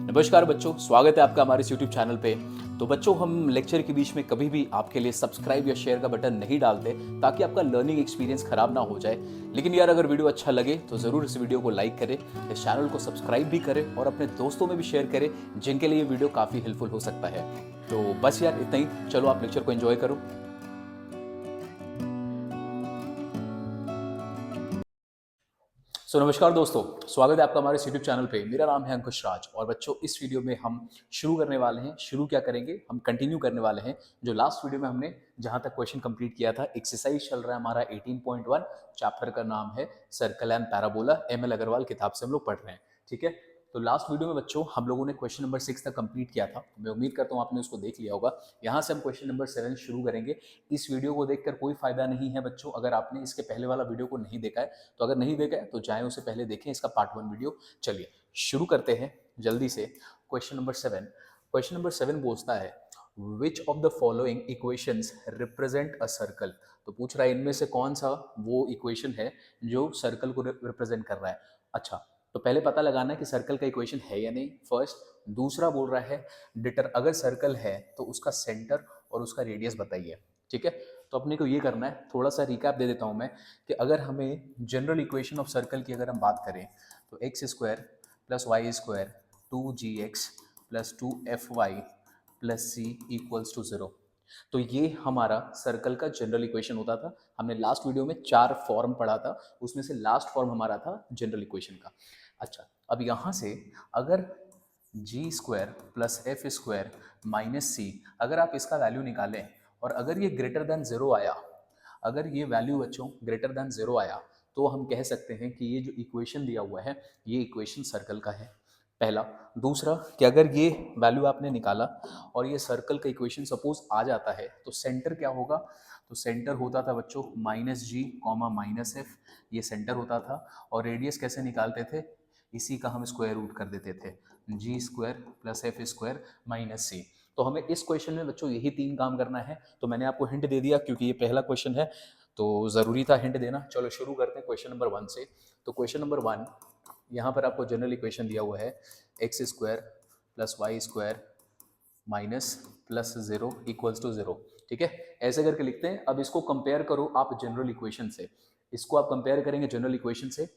नमस्कार बच्चों, स्वागत है आपका हमारे इस YouTube चैनल पे। तो बच्चों, हम लेक्चर के बीच में कभी भी आपके लिए सब्सक्राइब या शेयर का बटन नहीं डालते ताकि आपका लर्निंग एक्सपीरियंस खराब ना हो जाए। लेकिन यार, अगर वीडियो अच्छा लगे तो ज़रूर इस वीडियो को लाइक करें, इस चैनल को सब्सक्राइब भी करें और अपने दोस्तों में भी शेयर करें जिनके लिए ये वीडियो काफ़ी हेल्पफुल हो सकता है। तो बस यार, इतना ही। चलो, आप लेक्चर को एंजॉय करो। नमस्कार दोस्तों, स्वागत है आपका हमारे इस यूट्यूब चैनल पे। मेरा नाम है अंकुश राज और बच्चों, इस वीडियो में हम शुरू करने वाले हैं। शुरू क्या करेंगे, हम कंटिन्यू करने वाले हैं जो लास्ट वीडियो में हमने जहां तक क्वेश्चन कंप्लीट किया था। एक्सरसाइज चल रहा है हमारा 18.1। चैप्टर का नाम है circle and parabola. M L Agarwal किताब से हम लोग पढ़ रहे हैं, ठीक है। तो लास्ट वीडियो में बच्चों हम लोगों ने क्वेश्चन नंबर 6 तक कंप्लीट किया था। मैं उम्मीद करता हूँ आपने उसको देख लिया होगा। यहाँ से हम क्वेश्चन नंबर 7 शुरू करेंगे। इस वीडियो को देखकर कोई फायदा नहीं है बच्चों, अगर आपने इसके पहले वाला वीडियो को नहीं देखा है। तो अगर नहीं देखा है तो जाएं, उसे पहले देखें, इसका पार्ट 1 वीडियो। चलिए शुरू करते हैं जल्दी से। Question number 7। क्वेश्चन नंबर 7 पूछता है, which of the following equations represent a circle. तो पूछ रहा है इनमें से कौन सा वो इक्वेशन है जो सर्कल को रिप्रेजेंट कर रहा है। अच्छा, तो पहले पता लगाना है कि सर्कल का इक्वेशन है या नहीं, फर्स्ट। दूसरा बोल रहा है अगर सर्कल है तो उसका सेंटर और उसका रेडियस बताइए, ठीक है। तो अपने को ये करना है, थोड़ा सा रिकैप दे देता हूँ मैं, कि अगर हमें जनरल इक्वेशन ऑफ सर्कल की अगर हम बात करें तो x square plus y square 2gx plus 2fy plus c equals to 0। तो ये हमारा सर्कल का जनरल इक्वेशन होता था। हमने लास्ट वीडियो में 4 फॉर्म पढ़ा था, उसमें से लास्ट फॉर्म हमारा था जनरल इक्वेशन का। अच्छा, अब यहाँ से अगर G square plus F square minus C, अगर आप इसका वैल्यू निकालें और अगर ये ग्रेटर देन 0 आया, अगर ये वैल्यू बच्चों ग्रेटर देन 0 आया, तो हम कह सकते हैं कि ये जो इक्वेशन दिया हुआ है ये इक्वेशन सर्कल का है, पहला। दूसरा कि अगर ये वैल्यू आपने निकाला और ये सर्कल का इक्वेशन सपोज आ जाता है तो सेंटर क्या होगा। तो सेंटर होता था बच्चों माइनस जी कॉमा माइनस एफ, ये सेंटर होता था। और रेडियस कैसे निकालते थे, इसी का हम स्क्वायर रूट कर देते थे, G square plus F square minus C. तो हमें इस क्वेश्चन में बच्चों यही 3 काम करना है। तो मैंने आपको हिंट दे दिया क्योंकि ये पहला क्वेश्चन है तो ज़रूरी था हिंट देना। चलो शुरू करते हैं क्वेश्चन नंबर 1 से। तो क्वेश्चन नंबर 1, यहाँ पर आपको जनरल इक्वेशन दिया हुआ है x square plus y square minus plus 0 equals to 0, ठीक है। ऐसे करके लिखते हैं। अब इसको कंपेयर करो आप जनरल इक्वेशन से, इसको आप कंपेयर करेंगे जनरल इक्वेशन से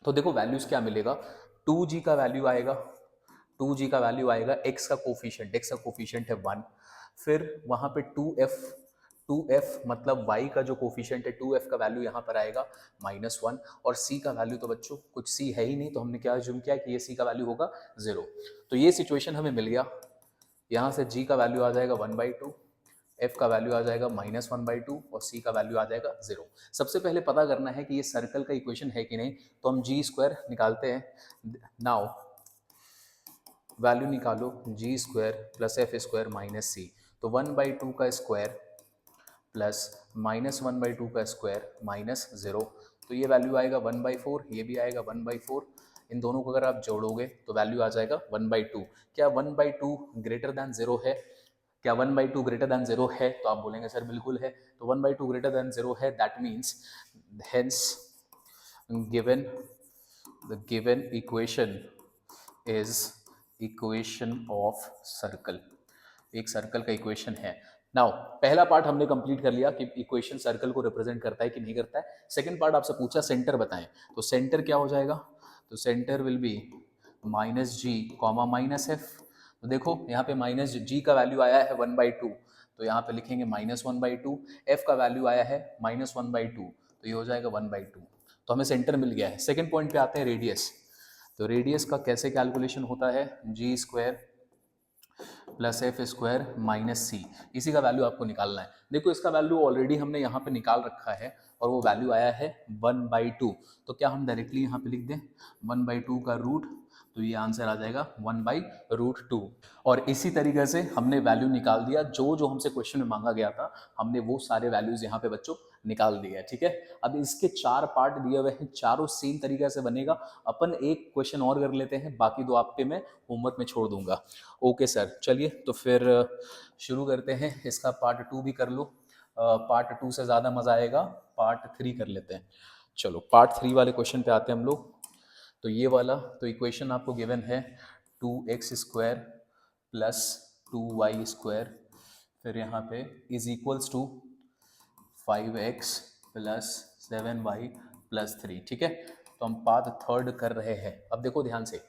तो देखो वैल्यूज क्या मिलेगा। 2g का वैल्यू आएगा, 2g का वैल्यू आएगा, x का कोफिशिएंट है 1। फिर वहां पे 2f मतलब y का जो कोफिशिएंट है 2f का वैल्यू यहाँ पर आएगा -1। और c का वैल्यू तो बच्चों कुछ c है ही नहीं, तो हमने क्या अज्यूम किया कि ये c का वैल्यू होगा 0। तो ये सिचुएशन हमें मिल गया। यहाँ से g का वैल्यू आ जाएगा 1/2, एफ का वैल्यू आ जाएगा -1/2 और सी का वैल्यू आ जाएगा 0। सबसे पहले पता करना है कि ये सर्कल का इक्वेशन है कि नहीं, तो हम जी स्क्वायर निकालते हैं। नाउ वैल्यू निकालो, G square plus F square minus C, तो 1/2 का स्क्वायर प्लस -1/2 का स्क्वायर माइनस 0, तो ये वैल्यू आएगा 1/4, ये भी आएगा 1/4। इन दोनों को अगर आप जोड़ोगे तो वैल्यू आ जाएगा 1/2। क्या 1/2 ग्रेटर दैन 0 है? क्या 1/2 ग्रेटर दैन 0 है? तो आप बोलेंगे सर बिल्कुल है। तो 1/2 ग्रेटर दैन 0 है, that means hence given the given equation is equation of circle, एक सर्कल का इक्वेशन है। नाउ पहला पार्ट हमने कंप्लीट कर लिया कि इक्वेशन सर्कल को रिप्रेजेंट करता है कि नहीं करता है। सेकंड पार्ट आपसे पूछा सेंटर बताएं, तो सेंटर क्या हो जाएगा। तो centre will be -g comma -f। तो देखो यहाँ पे -g का वैल्यू आया है 1/2, तो यहाँ पे लिखेंगे -1/2। f का वैल्यू आया है -1/2, तो ये हो जाएगा 1/2। तो हमें सेंटर मिल गया है। सेकेंड पॉइंट पे आते हैं रेडियस। तो रेडियस का कैसे कैलकुलेशन होता है, G square plus F square minus C, इसी का वैल्यू आपको निकालना है। देखो इसका वैल्यू ऑलरेडी हमने यहाँ पे निकाल रखा है और वो वैल्यू आया है 1/2। तो क्या हम डायरेक्टली यहाँ पे लिख दें 1/2 का रूट, तो ये आंसर आ जाएगा 1/√2। और इसी तरीके से हमने वैल्यू निकाल दिया, जो जो हमसे क्वेश्चन में मांगा गया था हमने वो सारे वैल्यूज यहाँ पे बच्चों निकाल दिया, ठीक है। अब इसके 4 पार्ट दिए हुए हैं, चारों सेम तरीके से बनेगा। अपन एक क्वेश्चन और कर लेते हैं, बाकी दो आप पे मैं होमवर्क में छोड़ दूंगा। ओके सर, चलिए तो फिर शुरू करते हैं। इसका पार्ट 2 भी कर लो, पार्ट 2 से ज़्यादा मज़ा आएगा, पार्ट 3 कर लेते हैं। चलो पार्ट 3 वाले क्वेश्चन पे आते हैं हम लोग। तो ये वाला, तो इक्वेशन आपको गिवन है 2x² प्लस 2y², फिर यहाँ पे is equals to 5x plus 7y plus 3। ठीक है, तो हम पाथ थर्ड कर रहे हैं। अब देखो ध्यान से,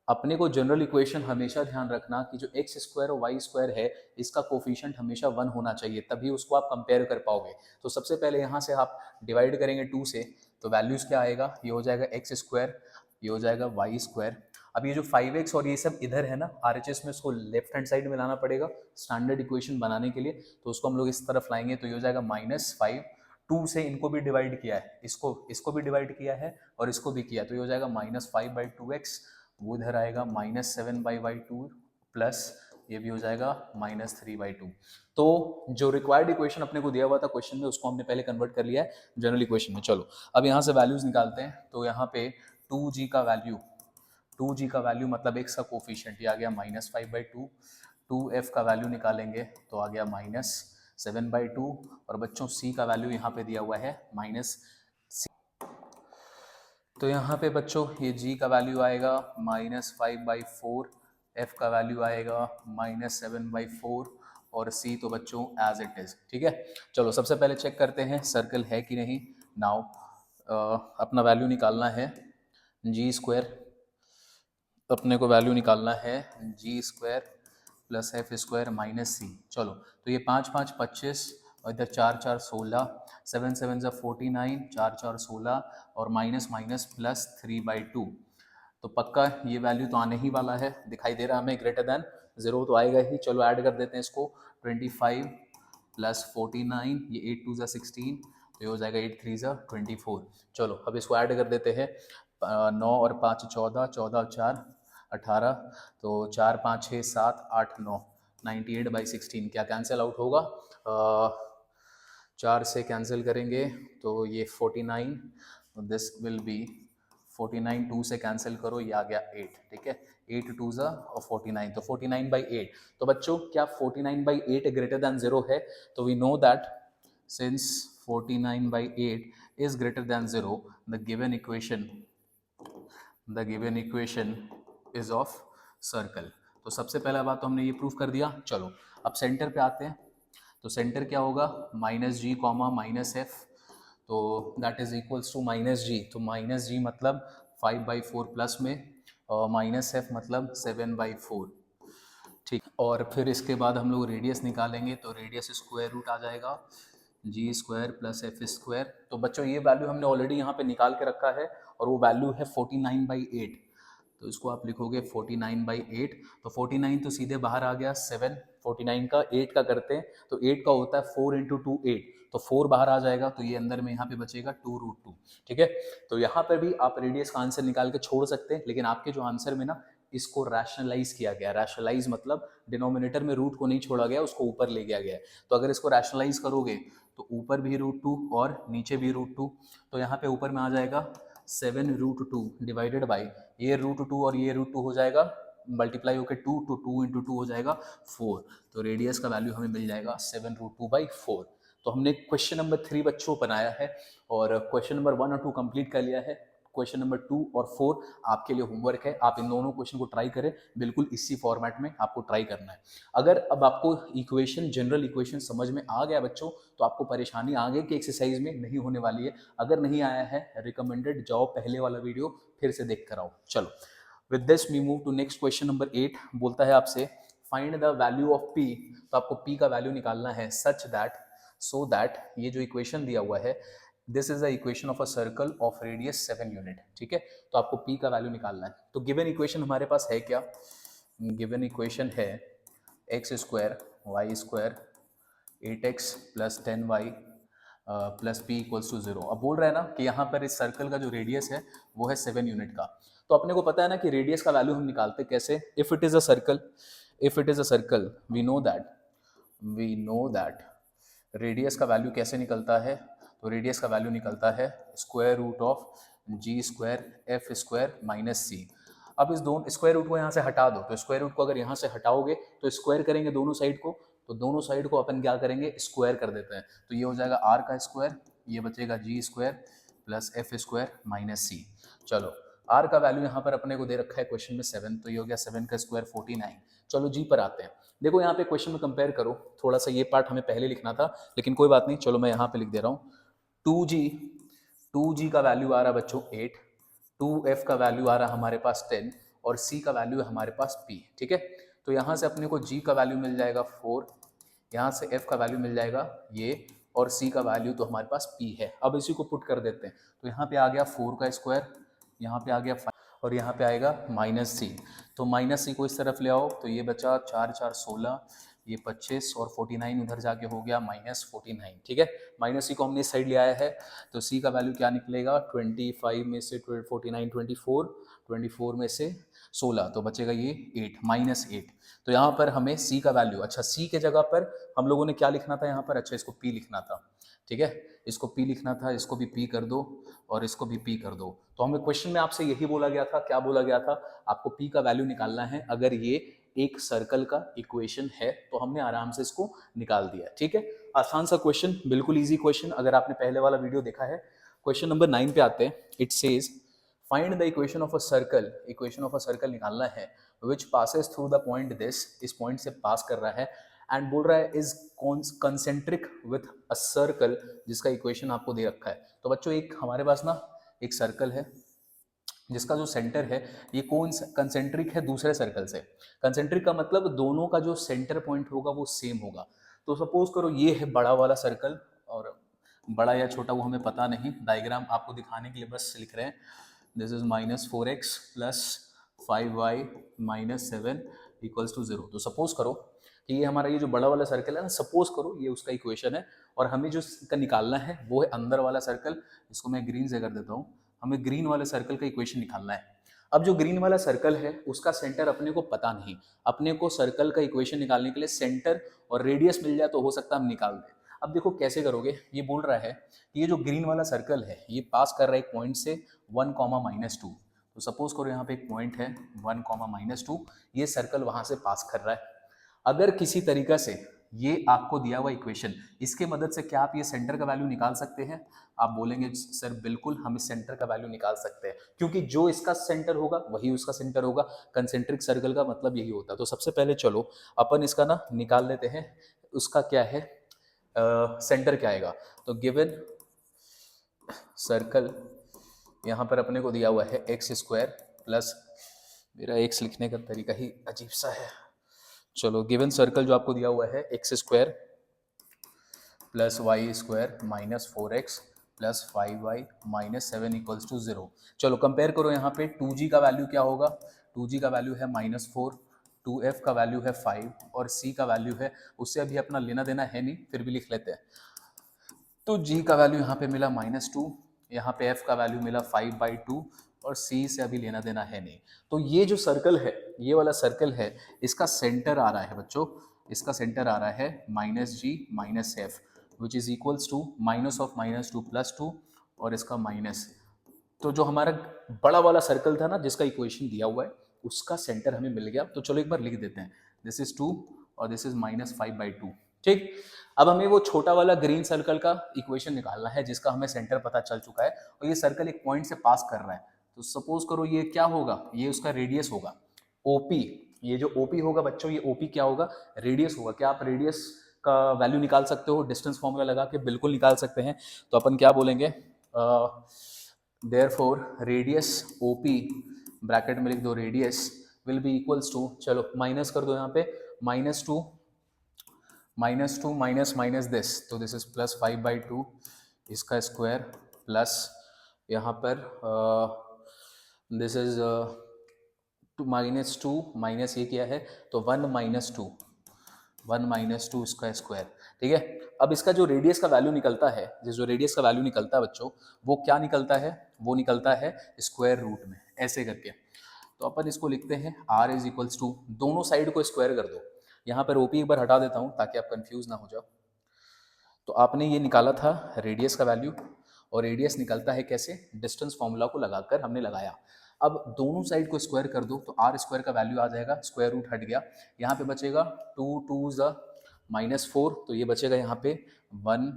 अपने को जनरल इक्वेशन हमेशा ध्यान रखना कि जो x² और y² है इसका कोफिशिएंट हमेशा 1 होना चाहिए, तभी उसको आप कंपेयर कर पाओगे। तो सबसे पहले यहाँ से आप डिवाइड करेंगे 2 से, तो वैल्यूज़ क्या आएगा, ये हो जाएगा x², ये हो जाएगा y²। अब ये जो 5x और ये सब इधर है ना RHS में, उसको लेफ्ट हैंड साइड में लाना पड़ेगा स्टैंडर्ड इक्वेशन बनाने के लिए, तो उसको हम लोग इस तरफ लाएंगे, तो ये हो जाएगा -5। 2 से इनको भी डिवाइड किया है, इसको भी डिवाइड किया है और इसको भी किया, तो ये हो जाएगा -5/2x, वो इधर आएगा -7/2 प्लस ये भी हो जाएगा -3/2। तो जो रिक्वायर्ड इक्वेशन अपने को दिया हुआ था क्वेश्चन में, उसको हमने पहले कन्वर्ट कर लिया है जनरल इक्वेशन में। चलो अब यहाँ से वैल्यूज निकालते हैं। तो यहाँ पे 2g का वैल्यू मतलब x का कोफिशिएंट, ये आ गया -5/2। 2f का वैल्यू निकालेंगे तो आ गया -7/2, और बच्चों c का वैल्यू यहाँ पे दिया हुआ है -6। तो यहाँ पे बच्चों ये g का वैल्यू आएगा -5/4, f का वैल्यू आएगा -7/4 और c तो बच्चों एज इट इज। ठीक है, चलो सबसे पहले चेक करते हैं सर्कल है कि नहीं। नाउ अपना वैल्यू निकालना है g², अपने को वैल्यू निकालना है g² plus f² minus c। चलो तो ये 5 5 25 और इधर 4 4 16, 7 7 49, 4 4 16 और माइनस माइनस प्लस 3/2। तो पक्का ये वैल्यू तो आने ही वाला है, दिखाई दे रहा है हमें, ग्रेटर देन 0 तो आएगा ही। चलो ऐड कर देते हैं इसको, 25 प्लस 49, ये 8 2 16, तो ये हो जाएगा 8 3 24। चलो अब इसको ऐड कर देते हैं, 9 और 5 14, 14 और 4 18, तो 4 5 6 7 8 9, 98/16 क्या कैंसिल आउट होगा, 4 से कैंसिल करेंगे तो ये 49, दिस विल बी 49, 2 से कैंसिल करो, ये आ गया 8। ठीक है, 8 2 और 49, तो 49/8। तो बच्चों क्या 49/8 ग्रेटर देन 0 है, तो we know that since 49/8 is greater than 0, the given equation is of circle। तो सबसे पहला बात तो हमने ये प्रूफ कर दिया। चलो अब सेंटर पे आते हैं, तो सेंटर क्या होगा, -g, -f, तो that is equals to -g। तो -g मतलब 5/4 प्लस में, और -f मतलब 7/4। ठीक, और फिर इसके बाद हम लोग रेडियस निकालेंगे, तो रेडियस स्क्वायर रूट आ जाएगा g² प्लस f²। तो बच्चों ये वैल्यू हमने ऑलरेडी यहाँ पे निकाल के रखा है, और वो वैल्यू है 49/8। तो इसको आप लिखोगे 49/8, तो 49 तो सीधे बाहर आ गया 7, 49 का 8 का करते हैं, तो 8 का होता है 4 × 2 8, तो 4 बाहर आ जाएगा, तो ये अंदर में यहाँ पे बचेगा 2√2। ठीक है, तो यहाँ पर भी आप रेडियस का आंसर निकाल के छोड़ सकते हैं, लेकिन आपके जो आंसर में ना इसको रैशनलाइज किया गया। रैशनलाइज मतलब डिनोमिनेटर में रूट को नहीं छोड़ा गया, उसको ऊपर ले गया गया। तो अगर इसको रैशनलाइज करोगे तो ऊपर भी √2 और नीचे भी √2, तो यहाँ पे ऊपर में आ जाएगा 7√2 डिवाइडेड बाई ये √2 और ये √2 हो जाएगा मल्टीप्लाई होकर 2, तो 2 × 2 हो जाएगा 4। तो रेडियस का वैल्यू हमें मिल जाएगा 7√2/4। तो हमने क्वेश्चन नंबर 3 बच्चों बनाया है, और क्वेश्चन नंबर 1 और 2 कंप्लीट कर लिया है। क्वेश्चन नंबर 2 और 4 आपके लिए होमवर्क है, आप इन दोनों क्वेश्चन को ट्राई करें, बिल्कुल इसी फॉर्मेट में आपको ट्राई करना है। अगर अब आपको इक्वेशन, जनरल इक्वेशन समझ में आ गया बच्चों, तो आपको परेशानी आगे की एक्सरसाइज में नहीं होने वाली है। अगर नहीं आया है, रिकमेंडेड जाओ पहले वाला वीडियो फिर से देख कर आओ। चलो with this we move to next question number 8। बोलता है आपसे find the value of p। तो आपको p का वैल्यू निकालना है सच दैट, सो दैट ये जो इक्वेशन दिया हुआ है, this is the equation of a circle of radius 7 unit. ठीक है, तो आपको p का वैल्यू निकालना है। तो गिवन इक्वेशन हमारे पास है क्या, गिवन इक्वेशन है x² y² 8x plus 10y plus p equals to 0। अब बोल रहा है ना कि यहाँ पर इस सर्कल का जो रेडियस है वो है 7 यूनिट का। तो अपने को पता है ना कि रेडियस का वैल्यू हम निकालते कैसे, if it is a circle we know that radius का वैल्यू कैसे निकलता है। तो रेडियस का वैल्यू निकलता है √g² f² माइनस c। अब इस दोनों स्क्वायर रूट को यहाँ से हटा दो, तो स्क्वायर रूट को अगर यहाँ से हटाओगे तो स्क्वायर करेंगे दोनों साइड को, तो दोनों साइड को अपन क्या करेंगे, स्क्वायर कर देते हैं। तो ये हो जाएगा r का स्क्वायर, ये बचेगा g² plus f² minus c। चलो आर का वैल्यू यहाँ पर अपने को दे रखा है क्वेश्चन में 7, तो ये हो गया 7 का स्क्वायर 49। चलो जी पर आते हैं। देखो यहाँ पे क्वेश्चन में कंपेयर करो, थोड़ा सा ये पार्ट हमें पहले लिखना था लेकिन कोई बात नहीं, चलो मैं यहाँ पे लिख दे रहा हूँ। 2g का वैल्यू आ रहा बच्चों 8, 2f का वैल्यू आ रहा हमारे पास 10 और c का वैल्यू है हमारे पास p। ठीक है, तो यहाँ से अपने को g का वैल्यू मिल जाएगा 4, यहाँ से f का वैल्यू मिल जाएगा ये, और c का वैल्यू तो हमारे पास p है। अब इसी को पुट कर देते हैं, तो यहाँ पे आ गया 4 का स्क्वायर, यहाँ पे आ गया 5 और यहाँ पे आएगा -c। तो -c को इस तरफ ले आओ तो ये बचा 4 4 16, ये 25 और 49 उधर जाके हो गया -49। ठीक है, -c को हमने इस साइड ले आया है, तो c का वैल्यू क्या निकलेगा, 25 में से 49 24, 24 में से 16, तो बचेगा ये 8 -8। तो यहाँ पर हमें c का वैल्यू, अच्छा c के जगह पर हम लोगों ने क्या लिखना था यहाँ पर, अच्छा इसको p लिखना था। ठीक है, इसको p लिखना था, इसको भी p कर दो और इसको भी p कर दो। तो हमें क्वेश्चन में आपसे यही बोला गया था, क्या बोला गया था, आपको p का वैल्यू निकालना है। अगर ये एक सर्कल का इक्वेशन है तो हमने आराम से इसको निकाल दिया। ठीक है, आसान सा क्वेश्चन, बिल्कुल इजी क्वेश्चन। अगर आपने पहले वाला वीडियो देखा है, क्वेश्चन नंबर 9 पे आते हैं। It says find the equation of a circle, equation of a circle निकालना है विच passes through the point this, इस पॉइंट से पास कर रहा है, एंड बोल रहा है is concentric with a circle, जिसका इक्वेशन आपको दे रखा है। तो बच्चों एक हमारे पास ना एक सर्कल है जिसका जो सेंटर है ये कौन कंसेंट्रिक है दूसरे सर्कल से। कंसेंट्रिक का मतलब दोनों का जो सेंटर पॉइंट होगा वो सेम होगा। तो सपोज करो ये है बड़ा वाला सर्कल, और बड़ा या छोटा वो हमें पता नहीं, डायग्राम आपको दिखाने के लिए बस लिख रहे हैं। This is -4x plus 5y minus 7 equals to 0। तो सपोज करो कि ये हमारा ये जो बड़ा वाला सर्कल है ना, सपोज करो ये उसका इक्वेशन है, और हमें जो इसका निकालना है वो है अंदर वाला सर्कल। इसको मैं ग्रीन से कर देता हूँ। हमें ग्रीन वाले सर्कल का इक्वेशन निकालना है। अब जो ग्रीन वाला सर्कल है उसका सेंटर अपने को पता नहीं, अपने को सर्कल का इक्वेशन निकालने के लिए सेंटर और रेडियस मिल जाए तो हो सकता है हम निकाल दें। अब देखो कैसे करोगे, ये बोल रहा है कि ये जो ग्रीन वाला सर्कल है ये पास कर रहा है एक पॉइंट से 1, -2। तो सपोज करो यहाँ पे एक पॉइंट है 1, -2, ये सर्कल वहां से पास कर रहा है। अगर किसी तरीका से ये आपको दिया हुआ इक्वेशन, इसके मदद से क्या आप ये सेंटर का वैल्यू निकाल सकते हैं? आप बोलेंगे सर बिल्कुल हम इस सेंटर का वैल्यू निकाल सकते हैं, क्योंकि जो इसका सेंटर होगा वही उसका सेंटर होगा। कंसेंट्रिक सर्कल का मतलब यही होता है। तो सबसे पहले चलो अपन इसका ना निकाल लेते हैं, उसका क्या है सेंटर क्या आएगा। तो गिवन सर्कल यहाँ पर अपने को दिया हुआ है x² प्लस, मेरा x लिखने का तरीका ही अजीब सा है। चलो गिवन सर्कल जो आपको दिया हुआ है x² plus y² minus 4x plus 5y minus 7 equals to 0। चलो कंपेयर करो, यहाँ पे 2g का वैल्यू क्या होगा, 2g का वैल्यू है -4, 2f का वैल्यू है 5 और c का वैल्यू है, उससे अभी अपना लेना देना है नहीं, फिर भी लिख लेते हैं। तो g का वैल्यू यहाँ पे मिला -2, यहाँ पे f का वैल्यू मिला 5/2 और c से अभी लेना देना है नहीं। तो ये जो सर्कल है, ये वाला सर्कल है, इसका सेंटर आ रहा है बच्चों, इसका सेंटर आ रहा है -g - f which is equals to minus of -2 + 2 और इसका माइनस। तो जो हमारा बड़ा वाला सर्कल था ना जिसका इक्वेशन दिया हुआ है, उसका सेंटर हमें मिल गया। तो चलो एक बार लिख देते हैं, दिस इज 2 और दिस इज -5/2। ठीक, अब हमें वो छोटा वाला ग्रीन सर्कल का इक्वेशन निकालना है जिसका हमें सेंटर पता चल चुका है, और ये सर्कल एक पॉइंट से पास कर रहा है। तो सपोज करो ये क्या होगा, ये उसका रेडियस होगा OP। ये जो OP होगा बच्चों, ये OP क्या होगा, रेडियस होगा। क्या आप रेडियस का वैल्यू निकाल सकते हो डिस्टेंस फॉर्मूला लगा के? बिल्कुल निकाल सकते हैं। तो अपन क्या बोलेंगे, देयरफॉर रेडियस OP, ब्रैकेट में लिख दो radius, will be equals to, चलो माइनस कर दो यहाँ पे, -2 माइनस दिस, तो दिस इज प्लस 5/2 इसका स्क्वायर प्लस यहाँ पर दिस इज -2 माइनस ये क्या है, तो 1 - 2 इसका स्क्वायर। ठीक है, अब इसका जो रेडियस का वैल्यू निकलता है, जो रेडियस का वैल्यू निकलता है बच्चों, वो क्या निकलता है, वो निकलता है स्क्वायर रूट में, ऐसे करके। तो अपन इसको लिखते हैं r इज इक्वल्स टू, दोनों साइड को स्क्वायर कर दो। यहाँ पर OP एक बार हटा देता हूँ ताकि आप कंफ्यूज ना हो जाओ। तो आपने ये निकाला था रेडियस का वैल्यू, और रेडियस निकलता है कैसे, डिस्टेंस फॉर्मूला को लगाकर हमने लगाया। अब दोनों साइड को स्क्वायर कर दो तो r² का वैल्यू आ जाएगा, स्क्वायर रूट हट गया, यहाँ पे बचेगा 2 2 -4, तो ये बचेगा यहाँ पे 1,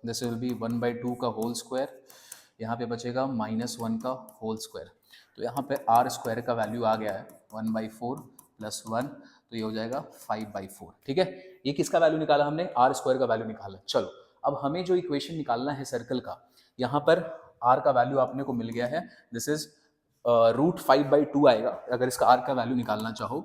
दिस विल बी 1/2 का होल स्क्वायर यहाँ पे बचेगा -1 का होल स्क्वायर। तो यहाँ पे आर स्क्वायर का वैल्यू आ गया है 1/4 + 1, तो ये हो जाएगा 5/4। ठीक है, ये किसका वैल्यू निकाला हमने? आर स्क्वायर का वैल्यू निकाला। चलो अब हमें जो इक्वेशन निकालना है सर्कल का, यहाँ पर आर का वैल्यू आपने को मिल गया है, दिस इज √5/2 आएगा। अगर इसका आर का वैल्यू निकालना चाहो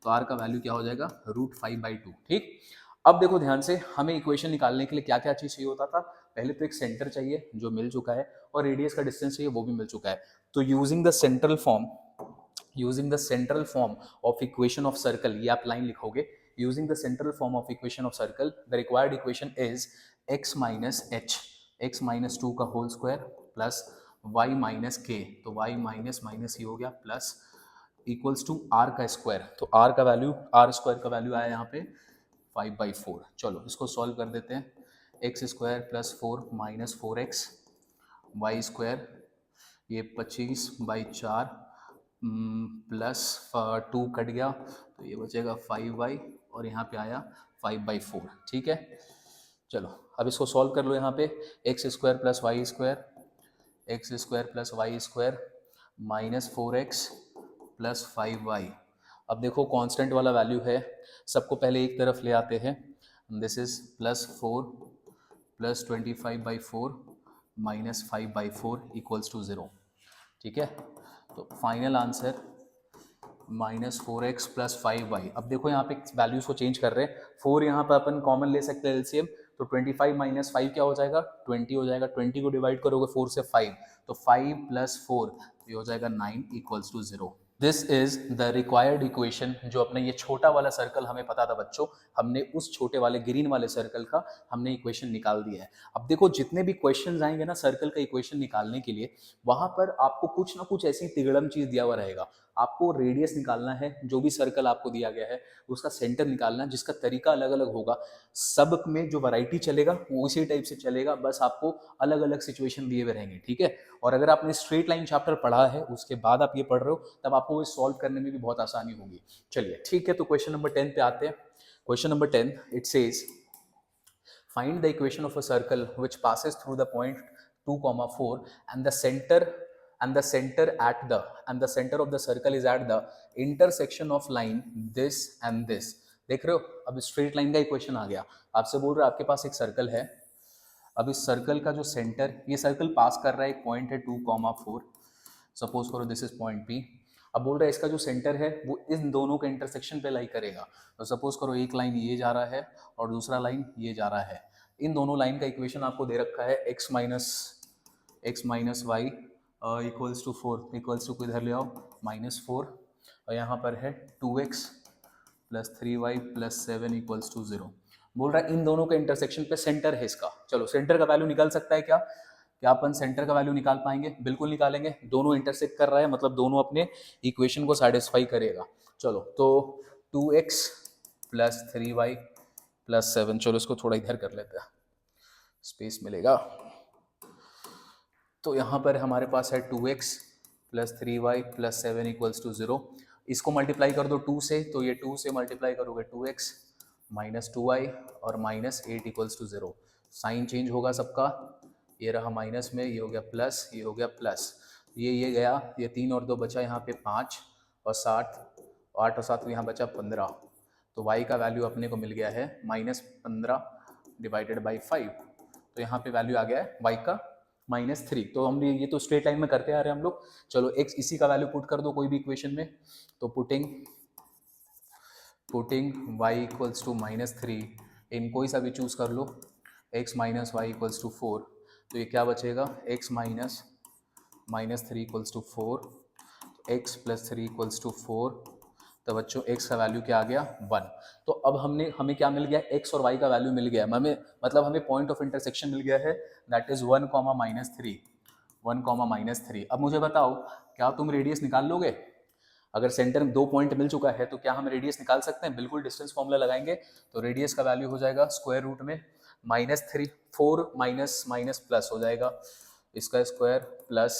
तो आर का वैल्यू क्या हो जाएगा? √5/2। ठीक, अब देखो ध्यान से, हमें इक्वेशन निकालने के लिए क्या क्या चीज़ चाहिए होता था? पहले तो एक सेंटर चाहिए जो मिल चुका है, और रेडियस का डिस्टेंस चाहिए वो भी मिल चुका है। तो using the central form of equation of circle, ये आप लाइन लिखोगे, using the central form of equation of circle the required equation is x minus h, x minus 2 का whole square plus y minus k, तो y minus minus ये हो गया plus equals to r का square. तो r का value, r square का value आया यहाँ पे 5/4। चलो इसको सॉल्व कर देते हैं। X square plus 4 minus 4x, y square ये 25/4 प्लस 2 कट गया, तो ये बचेगा 5y, और यहाँ पे आया 5/4। ठीक है, चलो अब इसको सॉल्व कर लो। यहाँ पे x square plus y square, x square plus y square minus 4x plus 5y। अब देखो कांस्टेंट वाला वैल्यू है, सबको पहले एक तरफ ले आते हैं। This is +4 + 25/4 minus 5/4 equals to 0। ठीक है, तो फाइनल आंसर -4x + 5y। अब देखो यहाँ पे वैल्यूज को चेंज कर रहे हैं, 4 यहाँ पर अपन कॉमन ले सकते हैं एलसीएम, तो 25 - 5 क्या हो जाएगा? 20 हो जाएगा। 20 को डिवाइड करोगे 4 से 5, तो 5 + 4 ये हो जाएगा 9 equals to 0। This is the required equation. जो अपने ये छोटा वाला सर्कल हमें पता था बच्चों, हमने उस छोटे वाले ग्रीन वाले सर्कल का हमने इक्वेशन निकाल दिया है। अब देखो जितने भी क्वेश्चंस आएंगे ना सर्कल का इक्वेशन निकालने के लिए, वहां पर आपको कुछ ना कुछ ऐसी तिगड़म चीज दिया हुआ रहेगा। आपको रेडियस निकालना है, जो भी सर्कल आपको दिया गया है उसका सेंटर निकालना है, जिसका तरीका अलग अलग होगा। सब में जो वैरायटी चलेगा वो उसी टाइप से चलेगा, बस आपको अलग अलग सिचुएशन दिए हुए रहेंगे। ठीक है, और अगर आपने स्ट्रेट लाइन चैप्टर पढ़ा है, उसके बाद आप ये पढ़ रहे हो, तब आपको ये सॉल्व करने में भी बहुत आसानी होगी। चलिए ठीक है, तो क्वेश्चन नंबर 10 पे आते हैं। Question number 10 it says find the equation of a circle which passes through the point 2, 4 and the center of the circle is at the intersection of line this and this। देख रहे हो, अब straight line का equation आ गया। आपसे बोल रहा है आपके पास एक सर्कल है, अब इस सर्कल का जो सेंटर, ये सर्कल पास कर रहा है एक पॉइंट है 2, 4, सपोज करो दिस इज पॉइंट पी। अब बोल रहा है इसका जो सेंटर है वो इन दोनों के इंटरसेक्शन पे लाई करेगा। तो सपोज करो एक लाइन ये जा रहा है और दूसरा लाइन ये जा रहा है। इन दोनों लाइन का इक्वेशन आपको दे रखा है x minus y equals to 4 equals to, इधर ले आओ -4, और यहाँ पर है 2x + 3y + 7 इक्वल्स टू 0। बोल रहा है इन दोनों के इंटरसेक्शन पे सेंटर है इसका। चलो सेंटर का वैल्यू निकल सकता है क्या? क्या अपन सेंटर का वैल्यू निकाल पाएंगे? बिल्कुल निकालेंगे। दोनों इंटरसेक्ट कर रहा है मतलब दोनों अपने इक्वेशन को सेटिस्फाई करेगा। चलो तो 2x + 3y + 7, चलो इसको थोड़ा इधर कर लेते हैं, स्पेस मिलेगा। तो यहाँ पर हमारे पास है 2x + 3y + 7 इक्वल्स टू 0। इसको मल्टीप्लाई कर दो 2 से, तो ये 2 से मल्टीप्लाई करोगे 2x -2y और -8 इक्वल्स टू 0। साइन चेंज होगा सबका, ये रहा माइनस में, ये हो गया प्लस, ये हो गया प्लस, ये गया, ये 3 और 2 बचा यहाँ पे 5 और 7, 8 और 7 यहाँ बचा 15। तो y का वैल्यू अपने को मिल गया है -15 / 5। तो यहाँ पे वैल्यू आ गया है y का -3। तो हमने ये तो स्ट्रेट लाइन में करते आ रहे हैं हम लोग। चलो x इसी का वैल्यू पुट कर दो कोई भी इक्वेशन में, तो putting y equals to -3 in कोई सा भी चूज कर लो, x minus y equals to 4, तो ये क्या बचेगा x -3 equals to 4, x + 3 equals to 4। तो बच्चों x का वैल्यू क्या आ गया? 1। तो अब हमें क्या मिल गया? x और y का वैल्यू मिल गया, हमें पॉइंट ऑफ इंटरसेक्शन मिल गया है, दैट इज 1, -3, 1, -3। अब मुझे बताओ क्या तुम रेडियस निकाल लोगे? अगर सेंटर में 2 पॉइंट मिल चुका है तो क्या हम रेडियस निकाल सकते हैं? बिल्कुल, डिस्टेंस फॉर्मूला लगाएंगे तो रेडियस का वैल्यू हो जाएगा स्क्वायर रूट में -3, 4 माइनस माइनस प्लस हो जाएगा, इसका स्क्वायर प्लस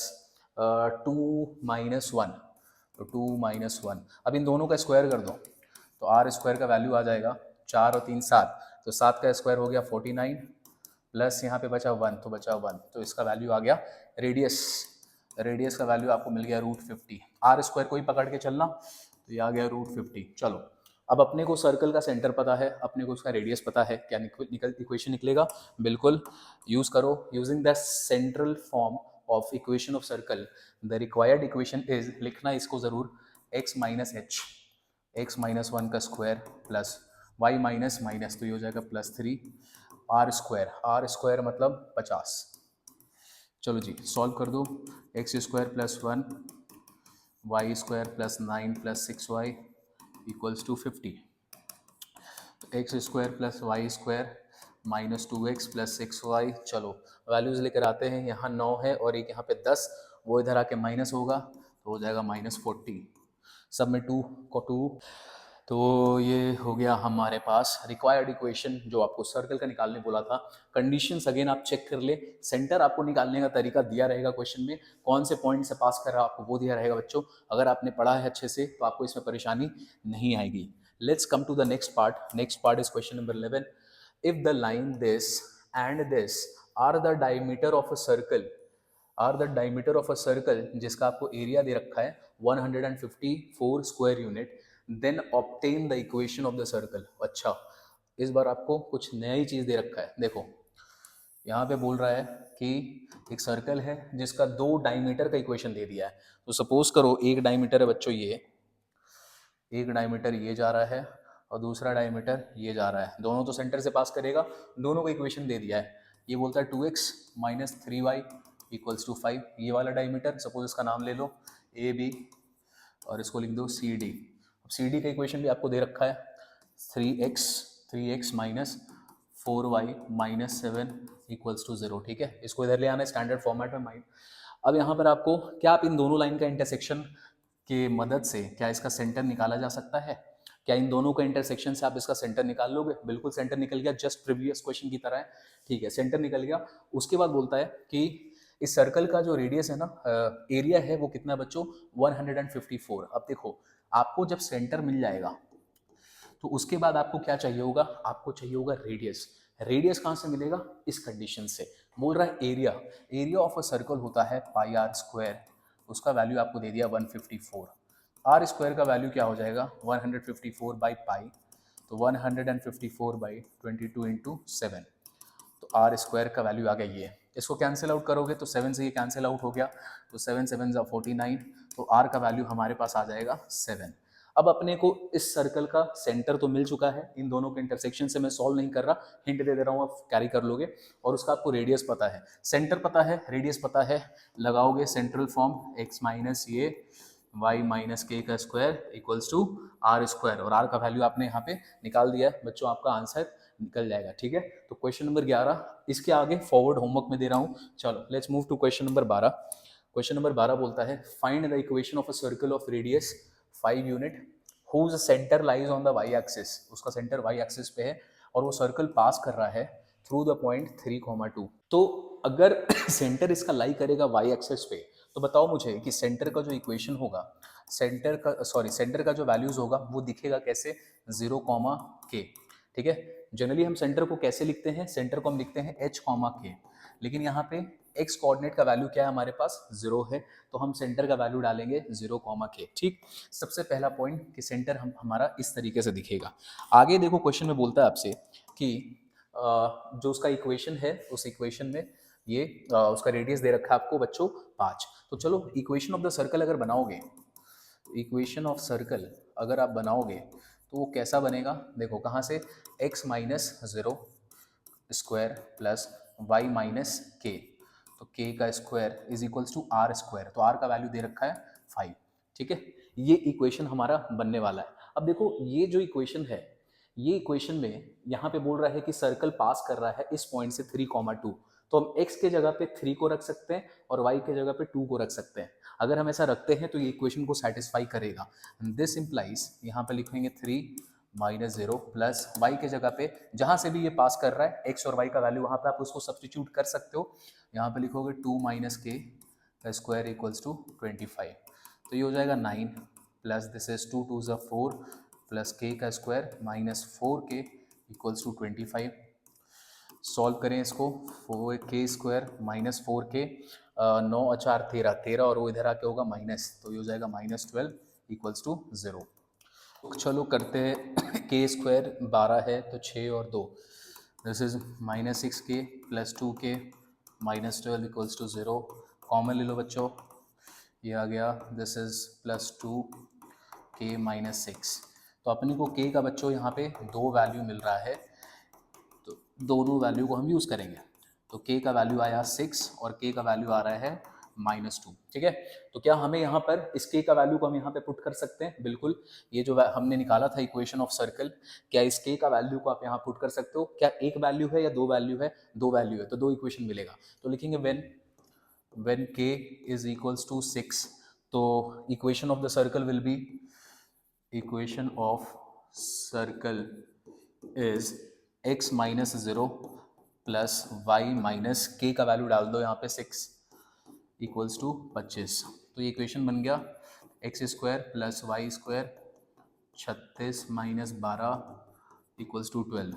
2 - 1, तो 2 - 1। अब इन दोनों का स्क्वायर कर दो तो r स्क्वायर का वैल्यू आ जाएगा 4 और 3 7, तो 7 का स्क्वायर हो गया 49 प्लस यहाँ पे बचा 1, तो बचा 1, तो इसका वैल्यू आ गया रेडियस। रेडियस का वैल्यू आपको मिल गया √50। आर स्क्वायर को ही पकड़ के चलना, तो ये आ गया √50। चलो अब अपने को सर्कल का सेंटर पता है, अपने को उसका रेडियस पता है, क्या इक्वेशन निकलेगा? बिल्कुल यूज करो। Using the central form of equation of circle the required equation is, लिखना इसको जरूर, x minus H, x minus 1 का square plus y minus minus, तो ये हो जाएगा +3 आर स्क्वायर। आर स्क्वायर मतलब 50। चलो जी सॉल्व कर दो। X square plus 1 y square plus 9 plus 6y equals to 50। X square plus y square minus 2x plus 6y। चलो वैल्यूज लेकर आते हैं, यहाँ 9 है और एक यहाँ पे 10, वो इधर आके माइनस होगा तो हो जाएगा -40। सब में 2 को 2, तो ये हो गया हमारे पास रिक्वायर्ड इक्वेशन जो आपको सर्कल का निकालने बोला था। कंडीशंस अगेन आप चेक कर ले। सेंटर आपको निकालने का तरीका दिया रहेगा क्वेश्चन में, कौन से पॉइंट से पास कर रहा है आपको वो दिया रहेगा बच्चों। अगर आपने पढ़ा है अच्छे से तो आपको इसमें परेशानी नहीं आएगी। Let's come to the next part. Next part is question number 11। If the line this and this are the diameter of a circle, are the diameter of a circle, जिसका आपको एरिया दे रखा है 154 square unit, then obtain the equation of the circle. अच्छा इस बार आपको कुछ नया ही चीज दे रखा है। देखो यहाँ पे बोल रहा है कि एक सर्कल है जिसका 2 डायमीटर का इक्वेशन दे दिया है। तो सपोज करो एक डायमीटर है बच्चों, ये एक डायमीटर ये जा रहा है और दूसरा डायमीटर ये जा रहा है, दोनों तो सेंटर से पास करेगा, दोनों को इक्वेशन दे दिया है। ये बोलता है 2x minus 3y equals to 5। ये वाला डायमीटर सपोज इसका नाम ले लो ए बी और इसको लिख दो सी डी। अब सी डी का इक्वेशन भी आपको दे रखा है 3x minus 4y minus 7 equals to 0। ठीक है, इसको इधर ले आना स्टैंडर्ड फॉर्मेट में माइंड। अब यहाँ पर आपको क्या, आप इन दोनों लाइन का इंटरसेक्शन के मदद से क्या इसका सेंटर निकाला जा सकता है? क्या इन दोनों का इंटरसेक्शन से आप इसका सेंटर निकाल लोगे? बिल्कुल सेंटर निकल गया, जस्ट प्रीवियस क्वेश्चन की तरह है। ठीक है, सेंटर निकल गया। उसके बाद बोलता है कि इस सर्कल का जो रेडियस है ना, एरिया है वो कितना बच्चों? 154। अब देखो आपको जब सेंटर मिल जाएगा तो उसके बाद आपको क्या चाहिए होगा? आपको चाहिए होगा रेडियस। रेडियस कहां से मिलेगा? इस कंडीशन से। बोल रहा है area, area of a circle होता है पाई आर स्क्वायर, उसका वैल्यू आपको दे दिया 154। आर स्क्वायर का वैल्यू क्या हो जाएगा? 154 बाई पाई, तो 154 बाई 22 इंटू 7, तो आर स्क्वायर का वैल्यू आ गया ये। इसको कैंसिल आउट करोगे तो 7 से ये कैंसिल आउट हो गया, तो 7 7 49, तो आर का वैल्यू हमारे पास आ जाएगा 7। अब अपने को इस सर्कल का सेंटर तो मिल चुका है, इन दोनों के इंटरसेक्शन से मैं सॉल्व नहीं कर रहा, हिंट दे दे रहा हूँ, आप कैरी कर लोगे। और उसका आपको रेडियस पता है, सेंटर पता है, रेडियस पता है, लगाओगे सेंट्रल फॉर्म x माइनस ये y माइनस के का square equals to r square, और आर का वैल्यू आपने यहाँ पे निकाल दिया है बच्चों, आपका आंसर निकल जाएगा। ठीक है, तो क्वेश्चन नंबर 11, इसके आगे फॉरवर्ड होमवर्क में दे रहा हूँ। चलो let's move to question number 12। Question number 12 बोलता है find the equation of a circle of radius 5 unit whose centre lies on the y axis. उसका सेंटर वाई एक्सिस पे है और वो सर्कल पास कर रहा है थ्रू द पॉइंट 3,2। तो अगर सेंटर इसका लाई करेगा वाई एक्सिस पे, तो बताओ मुझे कि सेंटर का जो इक्वेशन होगा, सेंटर का जो वैल्यूज होगा वो दिखेगा कैसे? 0, k। ठीक है, जनरली हम सेंटर को कैसे लिखते हैं? सेंटर को हम लिखते हैं h, k, लेकिन यहाँ पे x कोऑर्डिनेट का वैल्यू क्या है हमारे पास? 0 है, तो हम सेंटर का वैल्यू डालेंगे 0, k। ठीक, सबसे पहला पॉइंट कि सेंटर हमारा इस तरीके से दिखेगा। आगे देखो क्वेश्चन में बोलता है आपसे कि जो उसका इक्वेशन है, उस इक्वेशन में ये उसका रेडियस दे रखा है आपको बच्चों 5। तो चलो इक्वेशन ऑफ द सर्कल अगर बनाओगे, इक्वेशन ऑफ सर्कल अगर आप बनाओगे तो वो कैसा बनेगा? देखो कहाँ से, x minus 0 square plus y minus k, तो k का square is equals to r square, तो r का वैल्यू दे रखा है 5। ठीक है, ये इक्वेशन हमारा बनने वाला है। अब देखो ये जो इक्वेशन है, ये इक्वेशन में यहाँ पे बोल रहा है कि सर्कल पास कर रहा है इस पॉइंट से 3,2, तो हम x के जगह पे 3 को रख सकते हैं और y के जगह पे 2 को रख सकते हैं। अगर हम ऐसा रखते हैं तो ये इक्वेशन को सेटिस्फाई करेगा। दिस इंप्लाइज, यहाँ पे लिखेंगे 3 माइनस 0 प्लस वाई के जगह पे जहां से भी ये पास कर रहा है एक्स और वाई का वैल्यू वहां पे आप उसको सब्सटीट्यूट कर सकते हो। यहाँ पे लिखोगे 2 माइनस के का स्क्वायर इक्वल्स टू 25, तो ये हो जाएगा 9 प्लस दिस इज 2 2 ज़ा 4 प्लस के का स्क्वायर माइनस 4 के इक्वल्स टू 25। सॉल्व करें इसको, 4k² माइनस 4k, 9 और 4 13, 13 और वो इधर आके होगा माइनस, तो ये हो जाएगा -12 इक्वल्स टू 0। चलो करते हैं, k² 12 है तो 6 और 2, this is -6k plus 2k -12 equals to 0। Common ले लो बच्चों, ये आ गया, दिस इज +2k -6। तो अपने को k का बच्चों यहाँ पे 2 वैल्यू मिल रहा है, तो दोनों वैल्यू को हम यूज़ करेंगे। तो k का वैल्यू आया 6 और k का वैल्यू आ रहा है -2, ठीक है। तो क्या हमें यहाँ पर इस k का वैल्यू को हम यहाँ पे पुट कर सकते हैं? बिल्कुल। ये जो हमने निकाला था इक्वेशन ऑफ सर्कल, क्या इस k का वैल्यू को आप यहाँ पुट कर सकते हो? क्या एक वैल्यू है या दो वैल्यू है? दो वैल्यू है, तो दो इक्वेशन मिलेगा। तो लिखेंगे when k is equals to 6, तो equation of the circle will be, equation of circle is x -0 plus y minus k का वैल्यू डाल दो यहाँ पे 6 इक्वल्स टू 25। तो ये इक्वेशन बन गया x² plus y² 36 minus 12 equals to 12।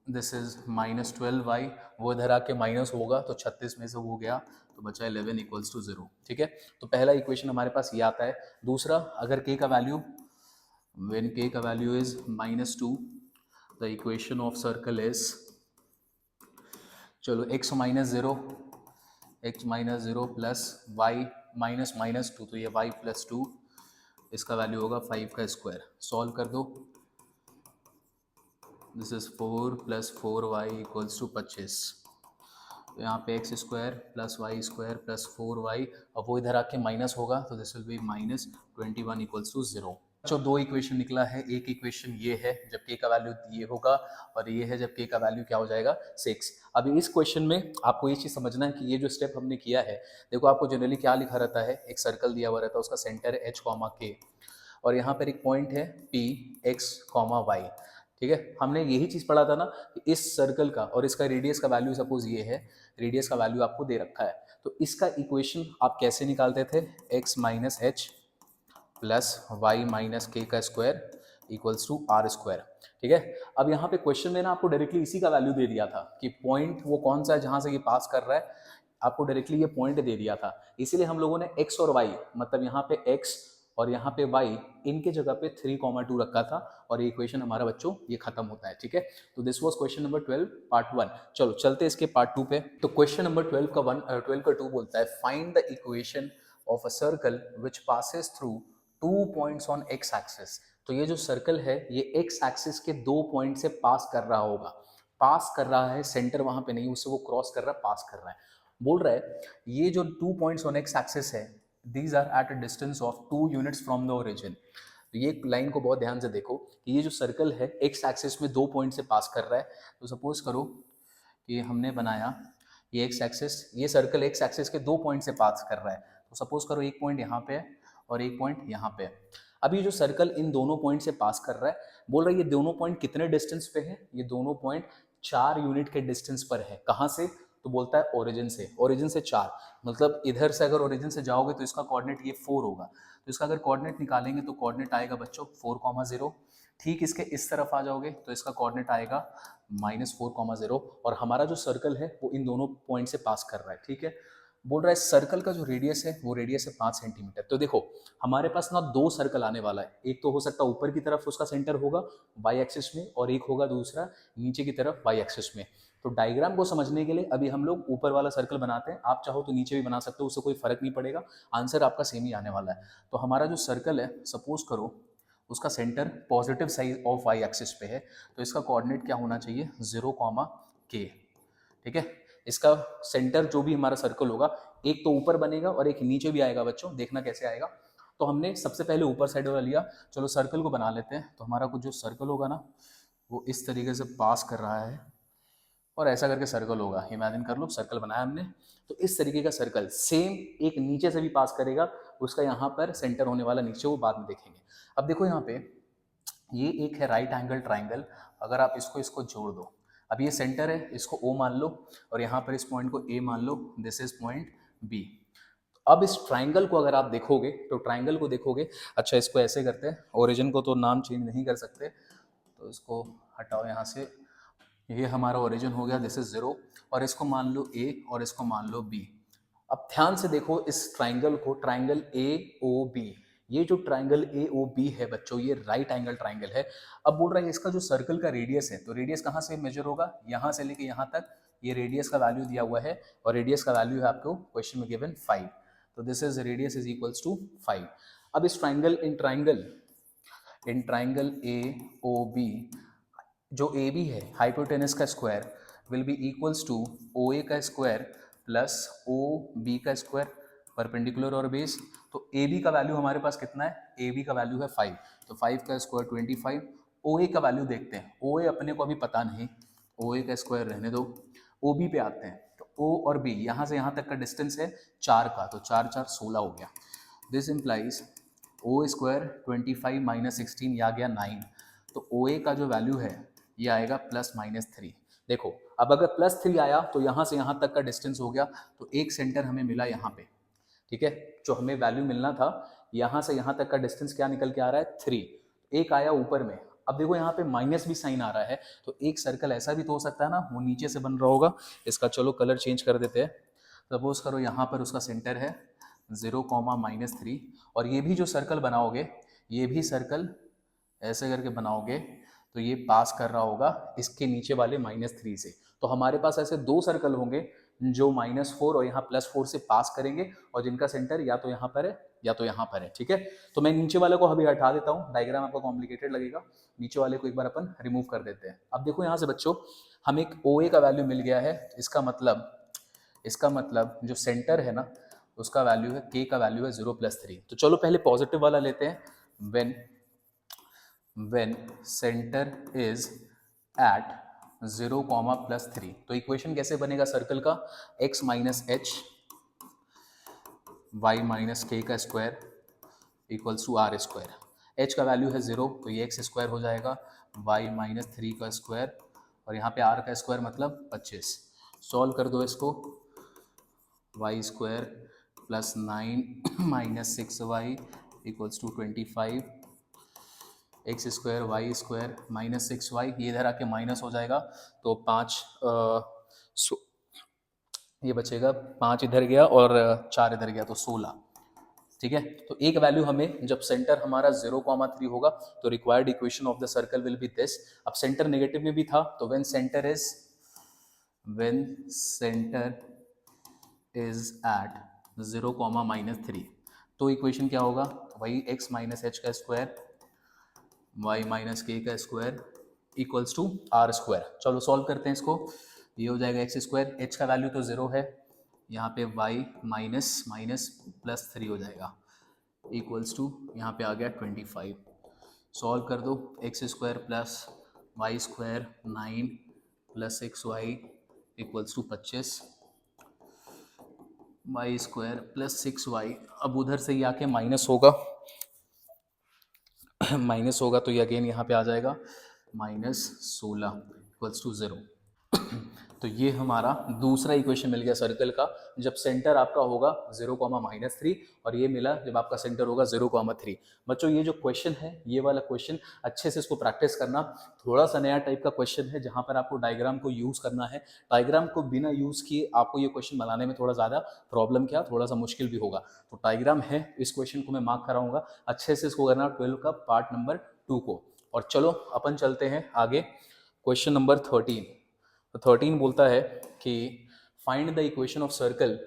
This is -12y, वो इधर आके माइनस होगा तो 36 में से हो गया तो बचा 11 इक्वल्स टू 0, ठीक है। तो पहला इक्वेशन हमारे पास ये आता है। दूसरा, अगर k का वैल्यू, when k का value is -2, the equation of circle is, चलो x -0 प्लस y -2, तो ये y प्लस 2, इसका वैल्यू होगा 5 का स्क्वायर। सॉल्व कर दो, this is 4 plus 4y equals to 25। तो यहाँ पे x² plus y² plus 4y, अब वो इधर आके माइनस होगा तो this will be -21 equals to 0। जो दो इक्वेशन निकला है, एक इक्वेशन ये है जब k का वैल्यू ये होगा, और ये है जब k का वैल्यू क्या हो जाएगा 6। अभी इस क्वेश्चन में आपको ये चीज़ समझना है कि ये जो स्टेप हमने किया है, देखो आपको जनरली क्या लिखा रहता है, एक सर्कल दिया हुआ रहता है, उसका सेंटर है h, k, और यहाँ पर एक पॉइंट है P, x, y, ठीक है। हमने यही चीज़ पढ़ा था ना कि इस सर्कल का और इसका रेडियस का वैल्यू सपोज ये है, रेडियस का वैल्यू आपको दे रखा है, तो इसका इक्वेशन आप कैसे निकालते थे, x minus h plus y minus k का स्क्वायर इक्वल्स टू r², ठीक है। अब यहाँ पे क्वेश्चन में ना आपको डायरेक्टली इसी का वैल्यू दे दिया था कि पॉइंट वो कौन सा है जहाँ से ये पास कर रहा है, आपको डायरेक्टली ये पॉइंट दे दिया था। इसीलिए हम लोगों ने x और y, मतलब यहाँ पे x और यहाँ पे y, इनके जगह पे 3,2 रखा था, और ये इक्वेशन हमारा बच्चों ये खत्म होता है, ठीक है। तो this was question number 12 part 1। चलो चलते इसके पार्ट 2 पे। तो क्वेश्चन नंबर 12 का 2 बोलता है, find the equation of a circle which passes through 2 points on x axis. तो ये जो सर्कल है ये x एक्सिस के 2 पॉइंट से पास कर रहा होगा, पास कर रहा है, सेंटर वहां पे नहीं, उससे वो क्रॉस कर रहा है, पास कर रहा है। बोल रहा है ये जो 2 पॉइंट्स ऑन x एक्सिस है, these are at a distance of 2 units from the origin। तो ये लाइन को बहुत ध्यान से देखो कि ये जो सर्कल है x एक्सिस में 2 पॉइंट से पास कर रहा है। तो सपोज करो कि हमने बनाया ये x एक्सिस, ये सर्कल x एक्सिस के 2 पॉइंट से पास कर रहा है, तो सपोज करो एक पॉइंट यहाँ पे है और एक पॉइंट यहाँ पे है। अब ये जो सर्कल इन दोनों पॉइंट से पास कर रहा है, बोल रहा है ये दोनों पॉइंट कितने डिस्टेंस पे है, ये दोनों पॉइंट 4 यूनिट के डिस्टेंस पर है। कहाँ से, तो बोलता है ओरिजिन से, ओरिजिन से 4, मतलब इधर से अगर ओरिजिन से जाओगे तो इसका कोऑर्डिनेट ये 4 होगा, तो इसका अगर कोऑर्डिनेट निकालेंगे तो कोऑर्डिनेट आएगा बच्चों 4,0। ठीक इसके इस तरफ आ जाओगे तो इसका कोऑर्डिनेट आएगा -4,0, और हमारा जो सर्कल है वो इन दोनों पॉइंट से पास कर रहा है, ठीक है। बोल रहा है सर्कल का जो रेडियस है वो रेडियस है 5 सेंटीमीटर। तो देखो हमारे पास ना 2 सर्कल आने वाला है, एक तो हो सकता है ऊपर की तरफ उसका सेंटर होगा वाई एक्सिस में, और एक होगा दूसरा नीचे की तरफ वाई एक्सिस में। तो डायग्राम को समझने के लिए अभी हम लोग ऊपर वाला सर्कल बनाते हैं, आप चाहो तो नीचे भी बना सकते हो, उससे कोई फर्क नहीं पड़ेगा, आंसर आपका सेम ही आने वाला है। तो हमारा जो सर्कल है, सपोज करो उसका centre positive side of y axis पे है, तो इसका कोऑर्डिनेट क्या होना चाहिए 0,k, ठीक है। इसका सेंटर जो भी हमारा सर्कल होगा, एक तो ऊपर बनेगा और एक नीचे भी आएगा बच्चों, देखना कैसे आएगा। तो हमने सबसे पहले ऊपर साइड वाला लिया, चलो सर्कल को बना लेते हैं। तो हमारा कुछ जो सर्कल होगा ना वो इस तरीके से पास कर रहा है, और ऐसा करके सर्कल होगा, इमेजिन कर लो सर्कल बनाया हमने, तो इस तरीके का सर्कल सेम एक नीचे से भी पास करेगा, उसका यहाँ पर सेंटर होने वाला नीचे, वो बाद में देखेंगे। अब देखो यहाँ पे ये एक है राइट एंगल ट्राइंगल, अगर आप इसको इसको जोड़ दो, अब ये सेंटर है, इसको O मान लो, और यहाँ पर इस पॉइंट को A मान लो, दिस इज पॉइंट B। अब इस ट्राइंगल को अगर आप देखोगे तो ट्राइंगल को देखोगे, अच्छा इसको ऐसे करते हैं, ओरिजिन को तो नाम चेंज नहीं कर सकते, तो इसको हटाओ यहाँ से, ये हमारा ओरिजिन हो गया, दिस इज 0, और इसको मान लो A और इसको मान लो B। अब ध्यान से देखो इस ट्राइंगल को, ट्राइंगल AOB, ये जो ट्राइंगल AOB है बच्चों, ये राइट एंगल ट्राइंगल है। अब बोल रहा है इसका जो सर्कल का रेडियस है, तो रेडियस कहाँ से मेजर होगा, यहाँ से लेके यहाँ तक, ये रेडियस का वैल्यू दिया हुआ है, और रेडियस का वैल्यू है आपको क्वेश्चन में गिवन 5, तो this is radius is equals to 5। अब इस ट्राइंगल इन ट्राइंगल AOB, जो ए बी है, हाइपोटेनस का square will be equals to O A का स्क्वायर प्लस ओ बी का स्क्वायर, परपेंडिकुलर और बेस। तो ए बी का वैल्यू हमारे पास कितना है, ए बी का वैल्यू है 5, तो 5 का स्क्वायर 25। ओ ए का वैल्यू देखते हैं, ओ ए अपने को अभी पता नहीं, ओ ए का स्क्वायर रहने दो, ओ बी पे आते हैं। तो ओ और बी यहाँ से यहाँ तक का डिस्टेंस है 4 का, तो 4 4 16 हो गया। This implies o square 25 minus 16, ये आ गया 9। तो ओ ए का जो वैल्यू है ये आएगा +-3। देखो अब अगर +3 आया तो यहाँ से यहाँ तक का डिस्टेंस हो गया, तो एक सेंटर हमें मिला यहाँ पे, ठीक है, जो हमें वैल्यू मिलना था, यहाँ से यहाँ तक का डिस्टेंस क्या निकल के आ रहा है 3, एक आया ऊपर में। अब देखो यहाँ पे माइनस भी साइन आ रहा है, तो एक सर्कल ऐसा भी तो हो सकता है ना, वो नीचे से बन रहा होगा, इसका चलो कलर चेंज कर देते हैं। सपोज करो यहाँ पर उसका सेंटर है 0, और ये भी जो सर्कल बनाओगे, ये भी सर्कल ऐसे करके बनाओगे, तो ये पास कर रहा होगा इसके नीचे वाले -3 से। तो हमारे पास ऐसे दो सर्कल होंगे जो -4 और यहाँ +4 से पास करेंगे, और जिनका सेंटर या तो यहाँ पर है या तो यहाँ पर है, ठीक है। तो मैं नीचे वाले को अभी हटा देता हूँ, डायग्राम आपको कॉम्प्लिकेटेड लगेगा, नीचे वाले को एक बार अपन रिमूव कर देते हैं। अब देखो यहाँ से बच्चों, हम एक OA का वैल्यू मिल गया है, इसका मतलब जो सेंटर है ना, उसका वैल्यू है, K का वैल्यू है 0+3। तो चलो पहले पॉजिटिव वाला लेते हैं, when center is at 0, +3। तो इक्वेशन कैसे बनेगा सर्कल का, x minus h y minus k का square equals to r square. H का वैल्यू है 0, तो ये एक्स स्क्वायर हो जाएगा, y-3 का स्क्वायर, और यहाँ पे r का स्क्वायर मतलब 25। सॉल्व कर दो इसको, y square plus 9 minus 6y equals to 25, x square y square minus 6y, ये इधर आके माइनस हो जाएगा, तो 5 ये बचेगा, 5 इधर गया और 4 इधर गया, तो 16, ठीक है। तो एक वैल्यू हमें, जब सेंटर हमारा 0,3 होगा, तो required equation of the circle will B this. अब सेंटर नेगेटिव में भी था, तो व्हेन सेंटर इज एट 0, -3, तो इक्वेशन क्या होगा, वही x माइनस एच का स्क्वायर y माइनस के का square equals to r square. चलो सॉल्व करते हैं इसको, ये हो जाएगा एक्स स्क्वायर, एच का वैल्यू तो 0 है, यहाँ पे y माइनस +3 हो जाएगा इक्वल्स टू, यहाँ पे आ गया 25। सॉल्व कर दो, x square plus y square 9 plus 6y equals to 25, y square plus 6y, अब उधर से ये आके माइनस होगा माइनस होगा, तो ये अगेन यहाँ पे आ जाएगा -16 इक्वल्स टू 0। तो ये हमारा दूसरा इक्वेशन मिल गया सर्कल का, जब सेंटर आपका होगा 0, -3, और ये मिला जब आपका सेंटर होगा 0,3। बच्चों ये जो क्वेश्चन है, ये वाला क्वेश्चन अच्छे से इसको प्रैक्टिस करना, थोड़ा सा नया टाइप का क्वेश्चन है, जहाँ पर आपको डायग्राम को यूज़ करना है। डायग्राम को बिना यूज़ किए आपको ये क्वेश्चन बनाने में थोड़ा ज़्यादा प्रॉब्लम, क्या थोड़ा सा मुश्किल भी होगा। तो डायग्राम है, इस क्वेश्चन को मैं मार्क कराऊंगा, अच्छे से इसको करना 12 का पार्ट नंबर 2 को। और चलो अपन चलते हैं आगे, क्वेश्चन नंबर 13। तो 13 बोलता है कि find the equation of circle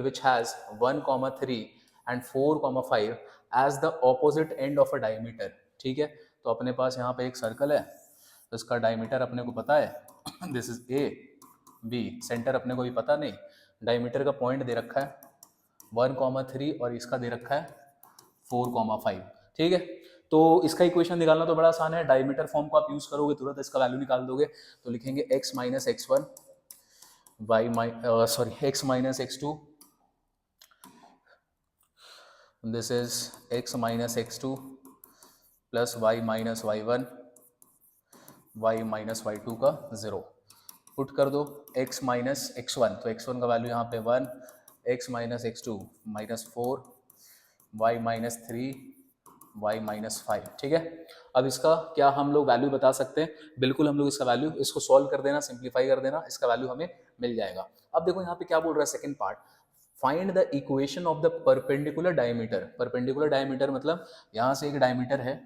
which has 1,3 and 4,5 as the opposite end of a diameter. ठीक है, तो अपने पास यहाँ पे एक सर्कल है, तो इसका डायमीटर अपने को पता है this is A B, centre अपने को भी पता नहीं, डायमीटर का पॉइंट दे रखा है 1,3 और इसका दे रखा है 4,5। ठीक है, तो इसका इक्वेशन निकालना तो बड़ा आसान है, डायमीटर फॉर्म को आप यूज करोगे तुरंत इसका वैल्यू निकाल दोगे। तो लिखेंगे x minus x1 x minus x2, this is x minus x2 plus y minus y1 y minus y2 का 0। पुट कर दो x माइनस x1, तो x1 का वैल्यू यहाँ पे 1, x minus x2 -4, y minus 3, y minus 5, ठीक है। अब इसका क्या हम लोग वैल्यू बता सकते हैं? बिल्कुल हम लोग इसका वैल्यू, इसको सॉल्व कर देना, सिंप्लीफाई कर देना, इसका वैल्यू हमें मिल जाएगा। अब देखो यहाँ पे क्या बोल रहा है second part, find the equation of the perpendicular diameter. Perpendicular diameter मतलब यहाँ से एक डायमीटर है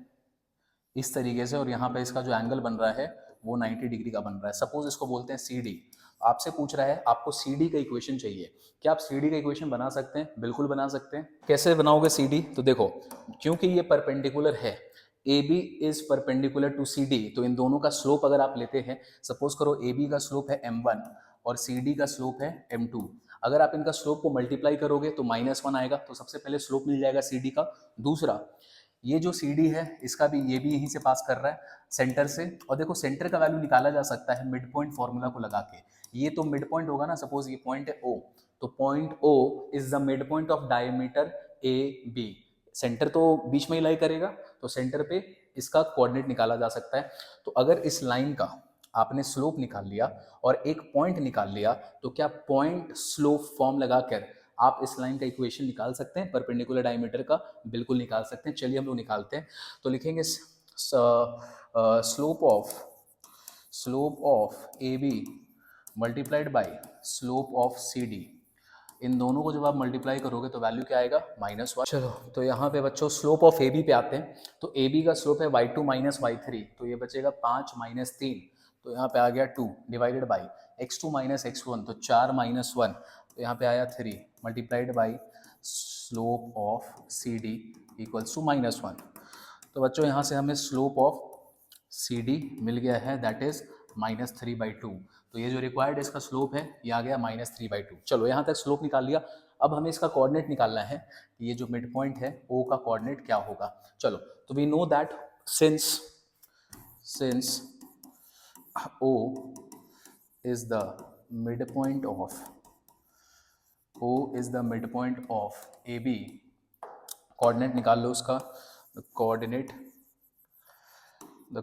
इस तरीके से, और यहाँ पे इसका जो एंगल बन रहा है वो 90 डिग्री का बन रहा है। सपोज इसको बोलते हैं सी डी। आपसे पूछ रहा है आपको सी डी का इक्वेशन चाहिए, क्या आप सी डी का इक्वेशन बना सकते हैं? बिल्कुल बना सकते हैं। कैसे बनाओगे सी डी? तो देखो, क्योंकि ये परपेंडिकुलर है, A B is perpendicular to C D, तो इन दोनों का स्लोप अगर आप लेते हैं, सपोज करो ए बी का स्लोप है m1 और सी डी का स्लोप है m2, अगर आप इनका स्लोप को मल्टीप्लाई करोगे तो -1 आएगा, तो सबसे पहले स्लोप मिल जाएगा सी डी का। दूसरा, ये जो सी डी है इसका भी, ये भी यहीं से पास कर रहा है सेंटर से, और देखो सेंटर का वैल्यू निकाला जा सकता है मिड पॉइंट फॉर्मूला को लगा के। ये तो मिड पॉइंट होगा ना, सपोज ये पॉइंट है ओ, तो point O is the mid point of diameter A B. Centre तो बीच में ही लाई करेगा, तो सेंटर पे इसका कोऑर्डिनेट निकाला जा सकता है। तो अगर इस लाइन का आपने स्लोप निकाल लिया और एक पॉइंट निकाल लिया, तो क्या पॉइंट स्लोप फॉर्म लगाकर आप इस लाइन का इक्वेशन निकाल सकते हैं परपेंडिकुलर डायमीटर का? बिल्कुल निकाल सकते हैं। चलिए हम लोग निकालते हैं। तो लिखेंगे slope of A B multiplied by slope of C D. इन दोनों को जब आप मल्टीप्लाई करोगे तो वैल्यू क्या आएगा? -1। चलो, तो यहाँ पे बच्चों स्लोप ऑफ ए बी पे आते हैं। तो ए बी का स्लोप है y2 माइनस y3, तो ये बचेगा 5 माइनस 3, तो यहाँ पे आ गया 2 divided by x2 minus x1, तो 4 माइनस 1, तो यहाँ पे आया 3 multiplied by slope of C D equals to -1। तो बच्चों यहाँ से हमें स्लोप ऑफ सी डी मिल गया है, दैट इज -3/2। तो ये जो रिक्वायर्ड इसका स्लोप है ये आ गया -3/2। चलो यहाँ तक स्लोप निकाल लिया। अब हमें इसका कोऑर्डिनेट निकालना है कि ये जो मिड पॉइंट है ओ का कोऑर्डिनेट क्या होगा। चलो, तो we know that since O is the mid point of A B, coordinate निकाल लो उसका। The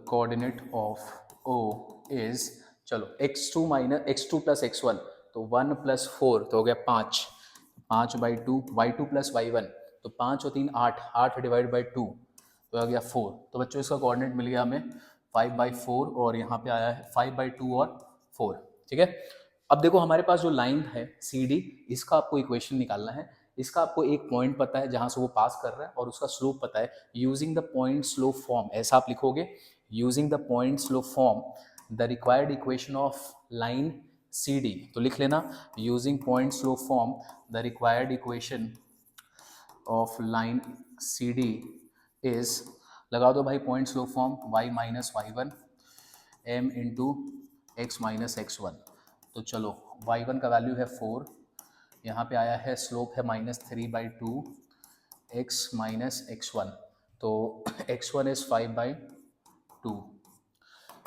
coordinate of O is, चलो x2 प्लस x1, तो 1 प्लस 4, तो हो गया 5/2, y2 प्लस y1, तो 5 और 3 8, 8 डिवाइड बाई 2, तो आ गया 4। तो बच्चों इसका कोऑर्डिनेट मिल गया हमें 5/4, और यहाँ पे आया है 5/2 और 4, ठीक है। अब देखो हमारे पास जो लाइन है सी डी, इसका आपको इक्वेशन निकालना है। इसका आपको एक पॉइंट पता है जहाँ से वो पास कर रहा है, और उसका स्लोप पता है। Using the point slope form, ऐसा आप लिखोगे, using the point slope form the required equation of line C D. तो लिख लेना, using point slope form the required equation of line C D is, लगा दो भाई point slope form, y minus y1 m into x minus x1। तो चलो y1 का value है 4, यहाँ पे आया है स्लोप है -3/2 x माइनस x1, तो x1 इज 5/2।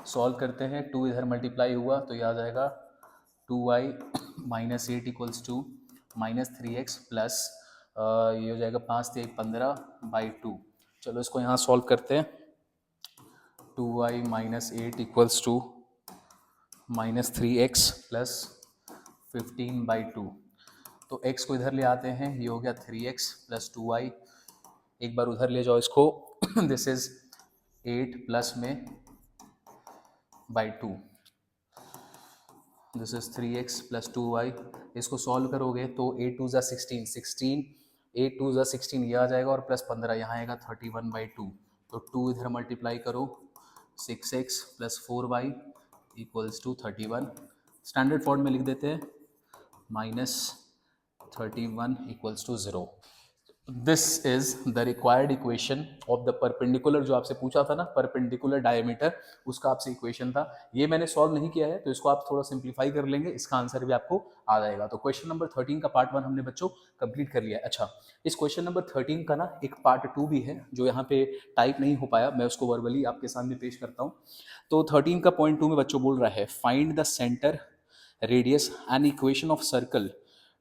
सॉल्व करते हैं, 2 इधर मल्टीप्लाई हुआ तो ये आ जाएगा 2y minus 8 equals to -3x plus ये हो जाएगा 5 3 15/2। चलो इसको यहाँ सॉल्व करते हैं। 2y minus 8 equals to -3x plus 15/2। तो x को इधर ले आते हैं, ये हो गया 3x प्लस 2y। एक बार उधर ले जाओ इसको दिस इज 8 प्लस में by 2, this is 3x plus 2y। इसको सॉल्व करोगे तो 8 2 ज़ा 16, 8 2 ज़ा 16 ये आ जाएगा, और प्लस 15 यहाँ आएगा 31/2। तो 2 इधर मल्टीप्लाई करो, 6x plus 4y equals to 31। Standard form में लिख देते हैं, -31 equals to 0। This is the required equation of the perpendicular, जो आपसे पूछा था ना परपेंडिकुलर डायमीटर, उसका आपसे इक्वेशन था। ये मैंने सॉल्व नहीं किया है, तो इसको आप थोड़ा सिंप्लीफाई कर लेंगे, इसका आंसर भी आपको आ जाएगा। तो क्वेश्चन नंबर 13 का पार्ट 1 हमने बच्चों कंप्लीट कर लिया है। अच्छा, इस क्वेश्चन नंबर 13 का ना एक पार्ट 2 भी है जो यहाँ पे टाइप नहीं हो पाया, मैं उसको वर्बली आपके सामने पेश करता हूँ। तो 13 का पॉइंट 2 में बच्चों बोल रहा है, find the centre radius and equation of circle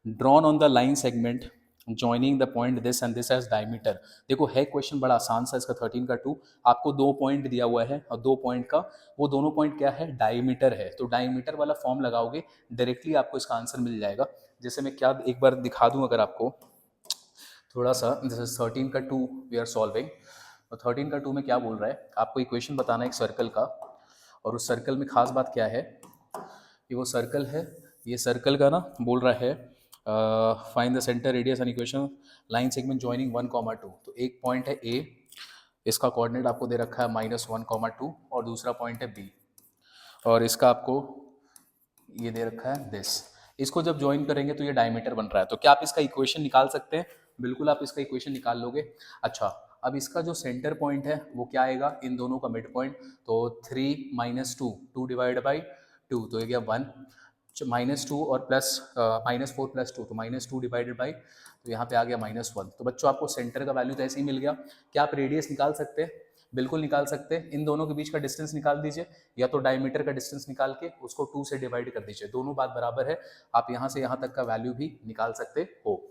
drawn on the line segment joining the point this and this as diameter. देखो है क्वेश्चन बड़ा आसान सा इसका 13 का 2, आपको 2 पॉइंट दिया हुआ है, और 2 पॉइंट का वो दोनों पॉइंट क्या है? डायमीटर है। तो डायमीटर वाला फॉर्म लगाओगे, डायरेक्टली आपको इसका आंसर मिल जाएगा। जैसे मैं क्या एक बार दिखा दूं अगर आपको थोड़ा सा, दिस इज 13 का 2 वी आर सॉल्विंग। तो 13 का 2 में क्या बोल रहा है, आपको इक्वेशन बताना है एक सर्कल का, और उस सर्कल में खास बात क्या है कि वो सर्कल है, ये सर्कल का ना बोल रहा है find the centre radius and equation line segment joining 1,2। तो एक पॉइंट है ए, इसका कोऑर्डिनेट आपको दे रखा है -1,2 और दूसरा पॉइंट है बी, और इसका आपको ये दे रखा है दिस। इसको जब ज्वाइन करेंगे तो ये डायमीटर बन रहा है। तो क्या आप इसका इक्वेशन निकाल सकते हैं? बिल्कुल आप इसका इक्वेशन निकाल लोगे। अच्छा, अब इसका जो सेंटर पॉइंट है वो क्या आएगा, इन दोनों का मिड पॉइंट, तो 3 - 2, 2 डिवाइड बाई 2 तो ये गया 1, -2 और प्लस -4 + 2 तो -2 डिवाइडेड बाई, तो यहाँ पे आ गया -1। तो बच्चों आपको सेंटर का वैल्यू तो ऐसे ही मिल गया। क्या आप रेडियस निकाल सकते हैं? बिल्कुल निकाल सकते हैं। इन दोनों के बीच का डिस्टेंस निकाल दीजिए, या तो डायमीटर का डिस्टेंस निकाल के उसको 2 से डिवाइड कर दीजिए, दोनों बात बराबर है। आप यहाँ से यहाँ तक का वैल्यू भी निकाल सकते हो।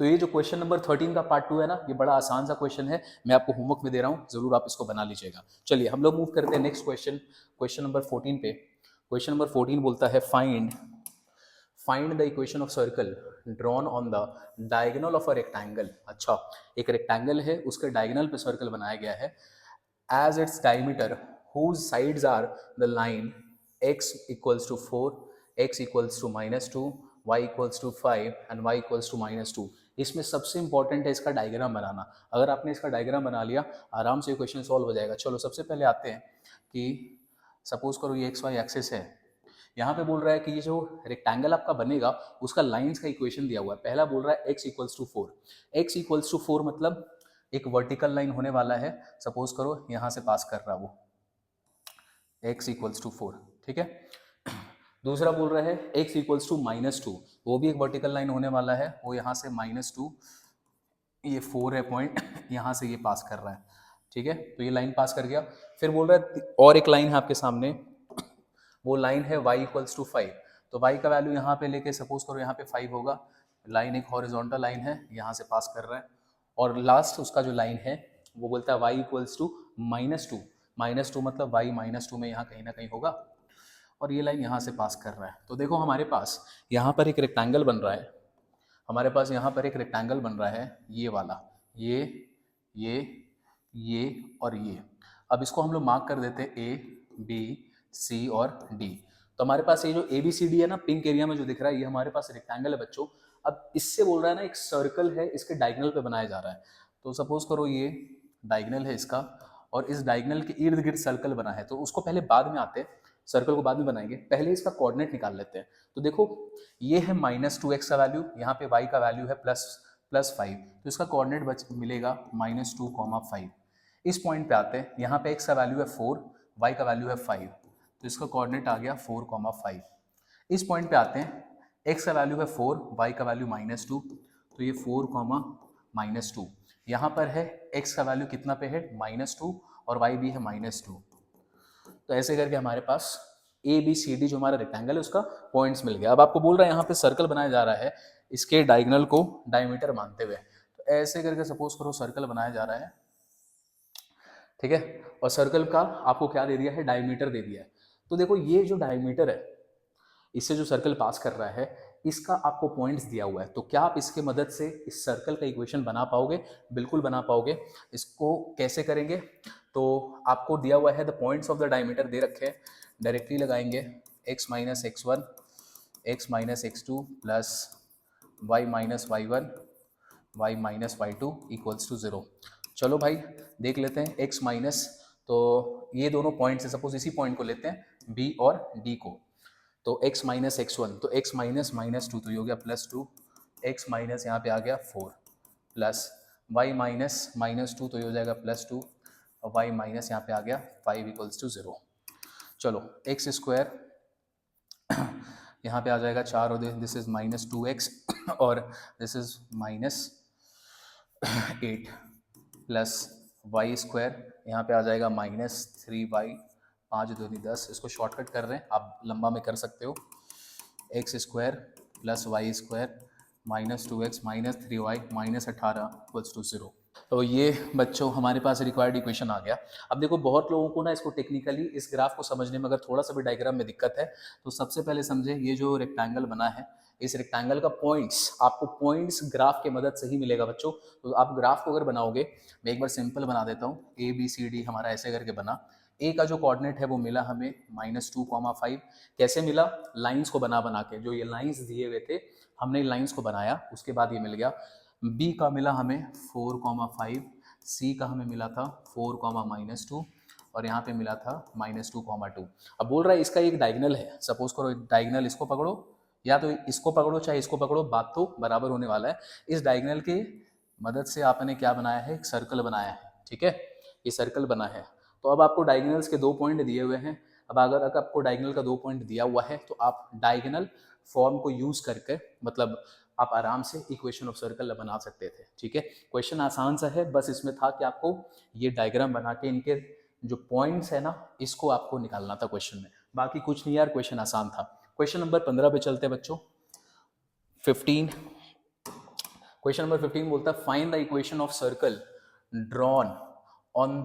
तो ये जो क्वेश्चन नंबर 13 का पार्ट 2 है ना, ये बड़ा आसान सा क्वेश्चन है, मैं आपको होमवर्क में दे रहा हूँ, जरूर आप इसको बना लीजिएगा। चलिए हम लोग मूव करते हैं नेक्स्ट क्वेश्चन, क्वेश्चन नंबर 14 पे। क्वेश्चन नंबर 14 बोलता है find the equation of circle drawn on the diagonal of a rectangle. अच्छा, एक रेक्टेंगल है, उसके डायगोनल पे सर्कल बनाया गया है, as its diameter whose sides are the line x equals to 4, x equals to -2, y equals to 5 and y equals to -2। इसमें सबसे इंपॉर्टेंट है इसका डायग्राम बनाना। अगर आपने इसका डायग्राम बना लिया, आराम से क्वेश्चन सॉल्व हो जाएगा। चलो सबसे पहले आते हैं कि सपोज करो ये एक्स वाई एक्सिस है, यहाँ पे बोल रहा है कि ये जो रेक्टेंगल आपका बनेगा उसका लाइंस का इक्वेशन दिया हुआ है। पहला बोल रहा है x equals to 4, x equals to 4 मतलब एक वर्टिकल लाइन होने वाला है, सपोज करो यहाँ से पास कर रहा वो x इक्वल्स टू 4, ठीक है। दूसरा बोल रहा है x इक्वल्स टू -2, वो भी एक वर्टिकल लाइन होने वाला है, वो यहाँ से -2, ये 4 है पॉइंट, यहाँ से ये पास कर रहा है, ठीक है। तो ये लाइन पास कर गया। फिर बोल रहा है और एक लाइन है आपके सामने, वो लाइन है y इक्वल्स टू 5। तो y का वैल्यू यहाँ पे लेके सपोज करो यहाँ पे 5 होगा, लाइन एक हॉरिजॉन्टल लाइन है, यहाँ से पास कर रहा है। और लास्ट उसका जो लाइन है वो बोलता है y इक्वल्स टू -2, -2 मतलब y -2 में यहाँ कहीं ना कहीं होगा, और ये लाइन यहाँ से पास कर रहा है। तो देखो हमारे पास यहाँ पर एक रेक्टेंगल बन रहा है, हमारे पास यहाँ पर एक रेक्टेंगल बन रहा है, ये वाला, ये और ये। अब इसको हम लोग मार्क कर देते हैं A, B, C और D। तो हमारे पास ये जो ABCD है ना, पिंक एरिया में जो दिख रहा है, ये हमारे पास रेक्टेंगल है बच्चों। अब इससे बोल रहा है ना एक सर्कल है, इसके डायगोनल पे बनाया जा रहा है। तो सपोज करो ये डायगोनल है इसका, और इस डायगोनल के इर्द गिर्द सर्कल बना है, तो उसको पहले बाद में आते हैं, सर्कल को बाद में बनाएंगे, पहले इसका कोऑर्डिनेट निकाल लेते हैं। तो देखो ये है -2x का वैल्यू, यहाँ पे y का वैल्यू है +5, तो इसका कोऑर्डिनेट मिलेगा -2,5। इस पॉइंट पे आते हैं, यहाँ पे x का वैल्यू है 4, y का वैल्यू है 5, तो इसका कोऑर्डिनेट आ गया 4,5। इस पॉइंट पे आते हैं, x का वैल्यू है 4, y का वैल्यू -2, तो ये 4,-2। यहाँ पर है x का वैल्यू कितना पे है -2 और y भी है -2। तो ऐसे करके हमारे पास ABCD जो हमारा रेक्टेंगल है उसका पॉइंट्स मिल गया। अब आपको बोल रहा है यहाँ पे सर्कल बनाया जा रहा है इसके डायगोनल को डायमीटर मानते हुए। तो ऐसे करके सपोज करो सर्कल बनाया जा रहा है, ठीक है, और सर्कल का आपको क्या दे दिया है, डायमीटर दे दिया है। तो देखो ये जो डायमीटर है, इससे जो सर्कल पास कर रहा है, इसका आपको पॉइंट्स दिया हुआ है। तो क्या आप इसके मदद से इस सर्कल का इक्वेशन बना पाओगे? बिल्कुल बना पाओगे। इसको कैसे करेंगे? तो आपको दिया हुआ है the points of the diameter दे रखे हैं, डायरेक्टली लगाएंगे x - x1, x - x2 plus y - y1, y - y2 equals to 0। चलो भाई देख लेते हैं x माइनस, तो ये दोनों पॉइंट्स है, सपोज इसी पॉइंट को लेते हैं b और d को। तो x - x1, तो x - -2, तो ये हो गया +2, x माइनस यहाँ पे आ गया 4, प्लस y - -2, तो ये हो जाएगा +2, और y माइनस यहाँ पे आ गया 5 इक्वल्स टू 0। चलो एक्स स्क्वायर यहाँ पे आ जाएगा 4, और दिस इज -2x और this is -8 plus y square यहाँ पे आ जाएगा -3y, 5 2 10। इसको शॉर्टकट कर रहे हैं, आप लंबा में कर सकते हो, x square plus y square -2x -3y -18 equals to 0। तो ये बच्चों हमारे पास रिक्वायर्ड इक्वेशन आ गया। अब देखो बहुत लोगों को ना इसको टेक्निकली इस ग्राफ को समझने में अगर थोड़ा सा भी डायग्राम में दिक्कत है, तो सबसे पहले समझे ये जो रेक्टेंगल बना है, इस रेक्टेंगल का पॉइंट्स, आपको पॉइंट्स ग्राफ के मदद से ही मिलेगा बच्चों। तो आप ग्राफ को अगर बनाओगे, मैं एक बार सिंपल बना देता हूँ। ABCD हमारा ऐसे करके बना। ए का जो कोऑर्डिनेट है वो मिला हमें -2,5। कैसे मिला? लाइंस को बना बना के, जो ये लाइंस दिए हुए थे हमने लाइंस को बनाया, उसके बाद ये मिल गया। बी का मिला हमें 4,5, सी का हमें मिला था 4,-2 और यहाँ पे मिला था -2,2। अब बोल रहा है इसका एक डायगोनल है, सपोज करो डायगोनल इसको पकड़ो या तो इसको पकड़ो चाहे इसको पकड़ो, बात तो बराबर होने वाला है। इस डायगोनल के मदद से आपने क्या बनाया है? एक सर्कल बनाया है, ठीक है, ये सर्कल बना है। तो अब आपको डायगोनल्स के 2 पॉइंट दिए हुए हैं। अब अगर आपको डायगोनल का 2 पॉइंट दिया हुआ है तो आप डायगोनल फॉर्म को यूज करके मतलब आप आराम से इक्वेशन ऑफ सर्कल बना सकते थे, ठीक है। क्वेश्चन आसान सा है, बस इसमें था कि आपको ये डायग्राम बना के इनके जो पॉइंट्स है ना इसको आपको निकालना था क्वेश्चन में, बाकी कुछ नहीं यार, क्वेश्चन आसान था। क्वेश्चन नंबर 15 पे चलते हैं बच्चों। 15 क्वेश्चन नंबर 15 बोलता है find the equation of circle drawn on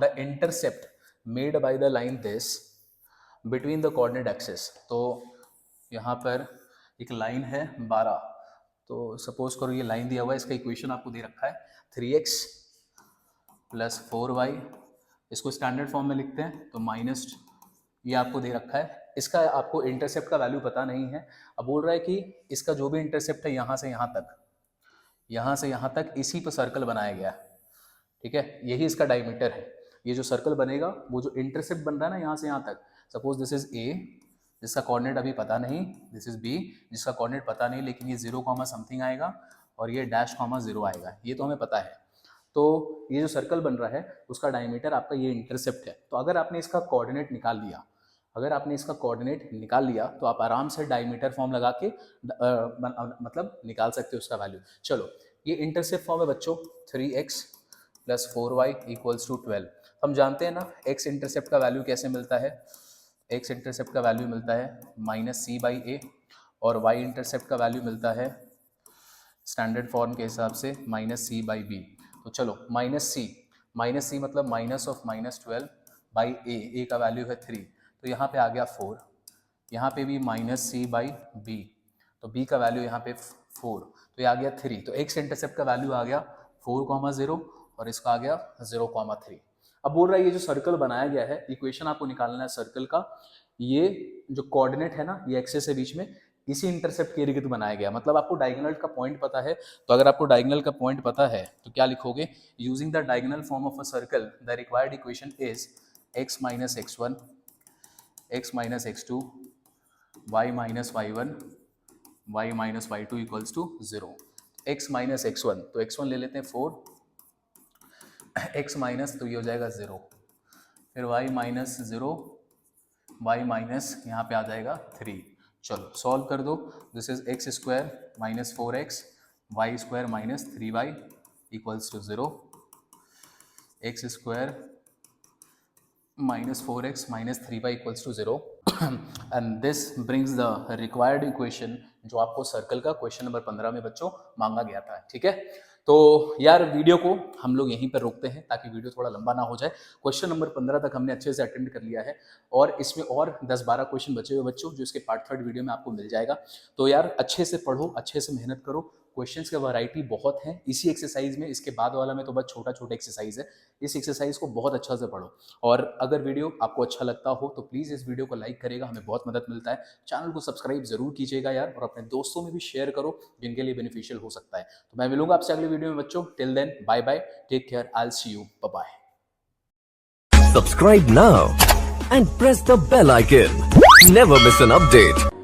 the intercept made by the line this between the coordinate axis. तो यहाँ पर एक लाइन है 12, तो सपोज करो ये लाइन दिया हुआ है, इसका इक्वेशन आपको दे रखा है 3x + 4y। इसको स्टैंडर्ड फॉर्म में लिखते हैं तो माइनस, ये आपको दे रखा है। इसका आपको इंटरसेप्ट का वैल्यू पता नहीं है। अब बोल रहा है कि इसका जो भी इंटरसेप्ट है यहाँ से यहाँ तक इसी पर सर्कल बनाया गया है, ठीक है, यही इसका डायमीटर है। ये जो सर्कल बनेगा वो जो इंटरसेप्ट बन रहा है ना यहाँ से यहाँ तक, सपोज दिस इज A जिसका कोऑर्डिनेट अभी पता नहीं, दिस इज B जिसका कोऑर्डिनेट पता नहीं, लेकिन ये 0, समथिंग आएगा और ये -0 आएगा, ये तो हमें पता है। तो ये जो सर्कल बन रहा है उसका डायमीटर आपका ये इंटरसेप्ट है। तो अगर आपने इसका कोऑर्डिनेट निकाल लिया, तो आप आराम से डायमीटर फॉर्म लगा के मतलब निकाल सकते हो उसका वैल्यू। चलो ये इंटरसेप्ट फॉर्म है बच्चों, 3x + 4y = 12। हम जानते हैं ना x इंटरसेप्ट का वैल्यू कैसे मिलता है? x इंटरसेप्ट का वैल्यू मिलता है -c/a और y इंटरसेप्ट का वैल्यू मिलता है स्टैंडर्ड फॉर्म के हिसाब से -c/b। तो चलो -c मतलब -12/a, a का वैल्यू है 3, तो यहाँ पे आ गया 4, यहाँ पे भी -c/b, तो b का वैल्यू यहाँ पे 4, तो ये आ गया 3। तो x इंटरसेप्ट का वैल्यू आ गया 4,0 और इसका आ गया 0,3। अब बोल रहा है ये जो सर्कल बनाया गया है, इक्वेशन आपको निकालना है सर्कल का, ये जो कोऑर्डिनेट है ना ये एक्सिस के बीच में इसी इंटरसेप्ट के इर्द-गिर्द बनाया गया। मतलब आपको डायगोनल का पॉइंट पता है, तो अगर आपको डायगोनल का पॉइंट पता है तो क्या लिखोगे? Using the diagonal form of a circle the required equation is x - x1 x - x2 y - y1 y - y2 = 0। x - x1, तो x1 ले लेते हैं 4, x माइनस तो ये हो जाएगा 0, फिर y - 0 y माइनस यहाँ पे आ जाएगा 3। चलो सॉल्व कर दो। This is x² - 4x y² - 3y = 0, x² - 4x - 3y = 0 and this brings the required equation जो आपको सर्कल का क्वेश्चन नंबर 15 में बच्चों मांगा गया था, ठीक है। तो यार वीडियो को हम लोग यहीं पर रोकते हैं ताकि वीडियो थोड़ा लंबा ना हो जाए। क्वेश्चन नंबर 15 तक हमने अच्छे से अटेंड कर लिया है और इसमें और 10-12 क्वेश्चन बचे हुए बच्चों, जो इसके पार्ट 3 वीडियो में आपको मिल जाएगा। तो यार अच्छे से पढ़ो, अच्छे से मेहनत करो, क्वेश्चंस की वैरायटी बहुत है इसी एक्सरसाइज में, इसके बाद वाला में तो बस छोटा एक्सरसाइज है। इस एक्सरसाइज को बहुत अच्छा से पढ़ो और अगर वीडियो आपको अच्छा लगता हो तो प्लीज़ इस वीडियो को लाइक करेगा, हमें बहुत मदद मिलता है। चैनल को सब्सक्राइब जरूर कीजिएगा यार और अपने दोस्तों में भी शेयर करो जिनके लिए बेनिफिशियल हो सकता है। तो मैं मिलूंगा आपसे अगले वीडियो में बच्चों। Till then bye bye, take care, I will see you, bye bye. Subscribe now and press the bell icon. Never miss an update.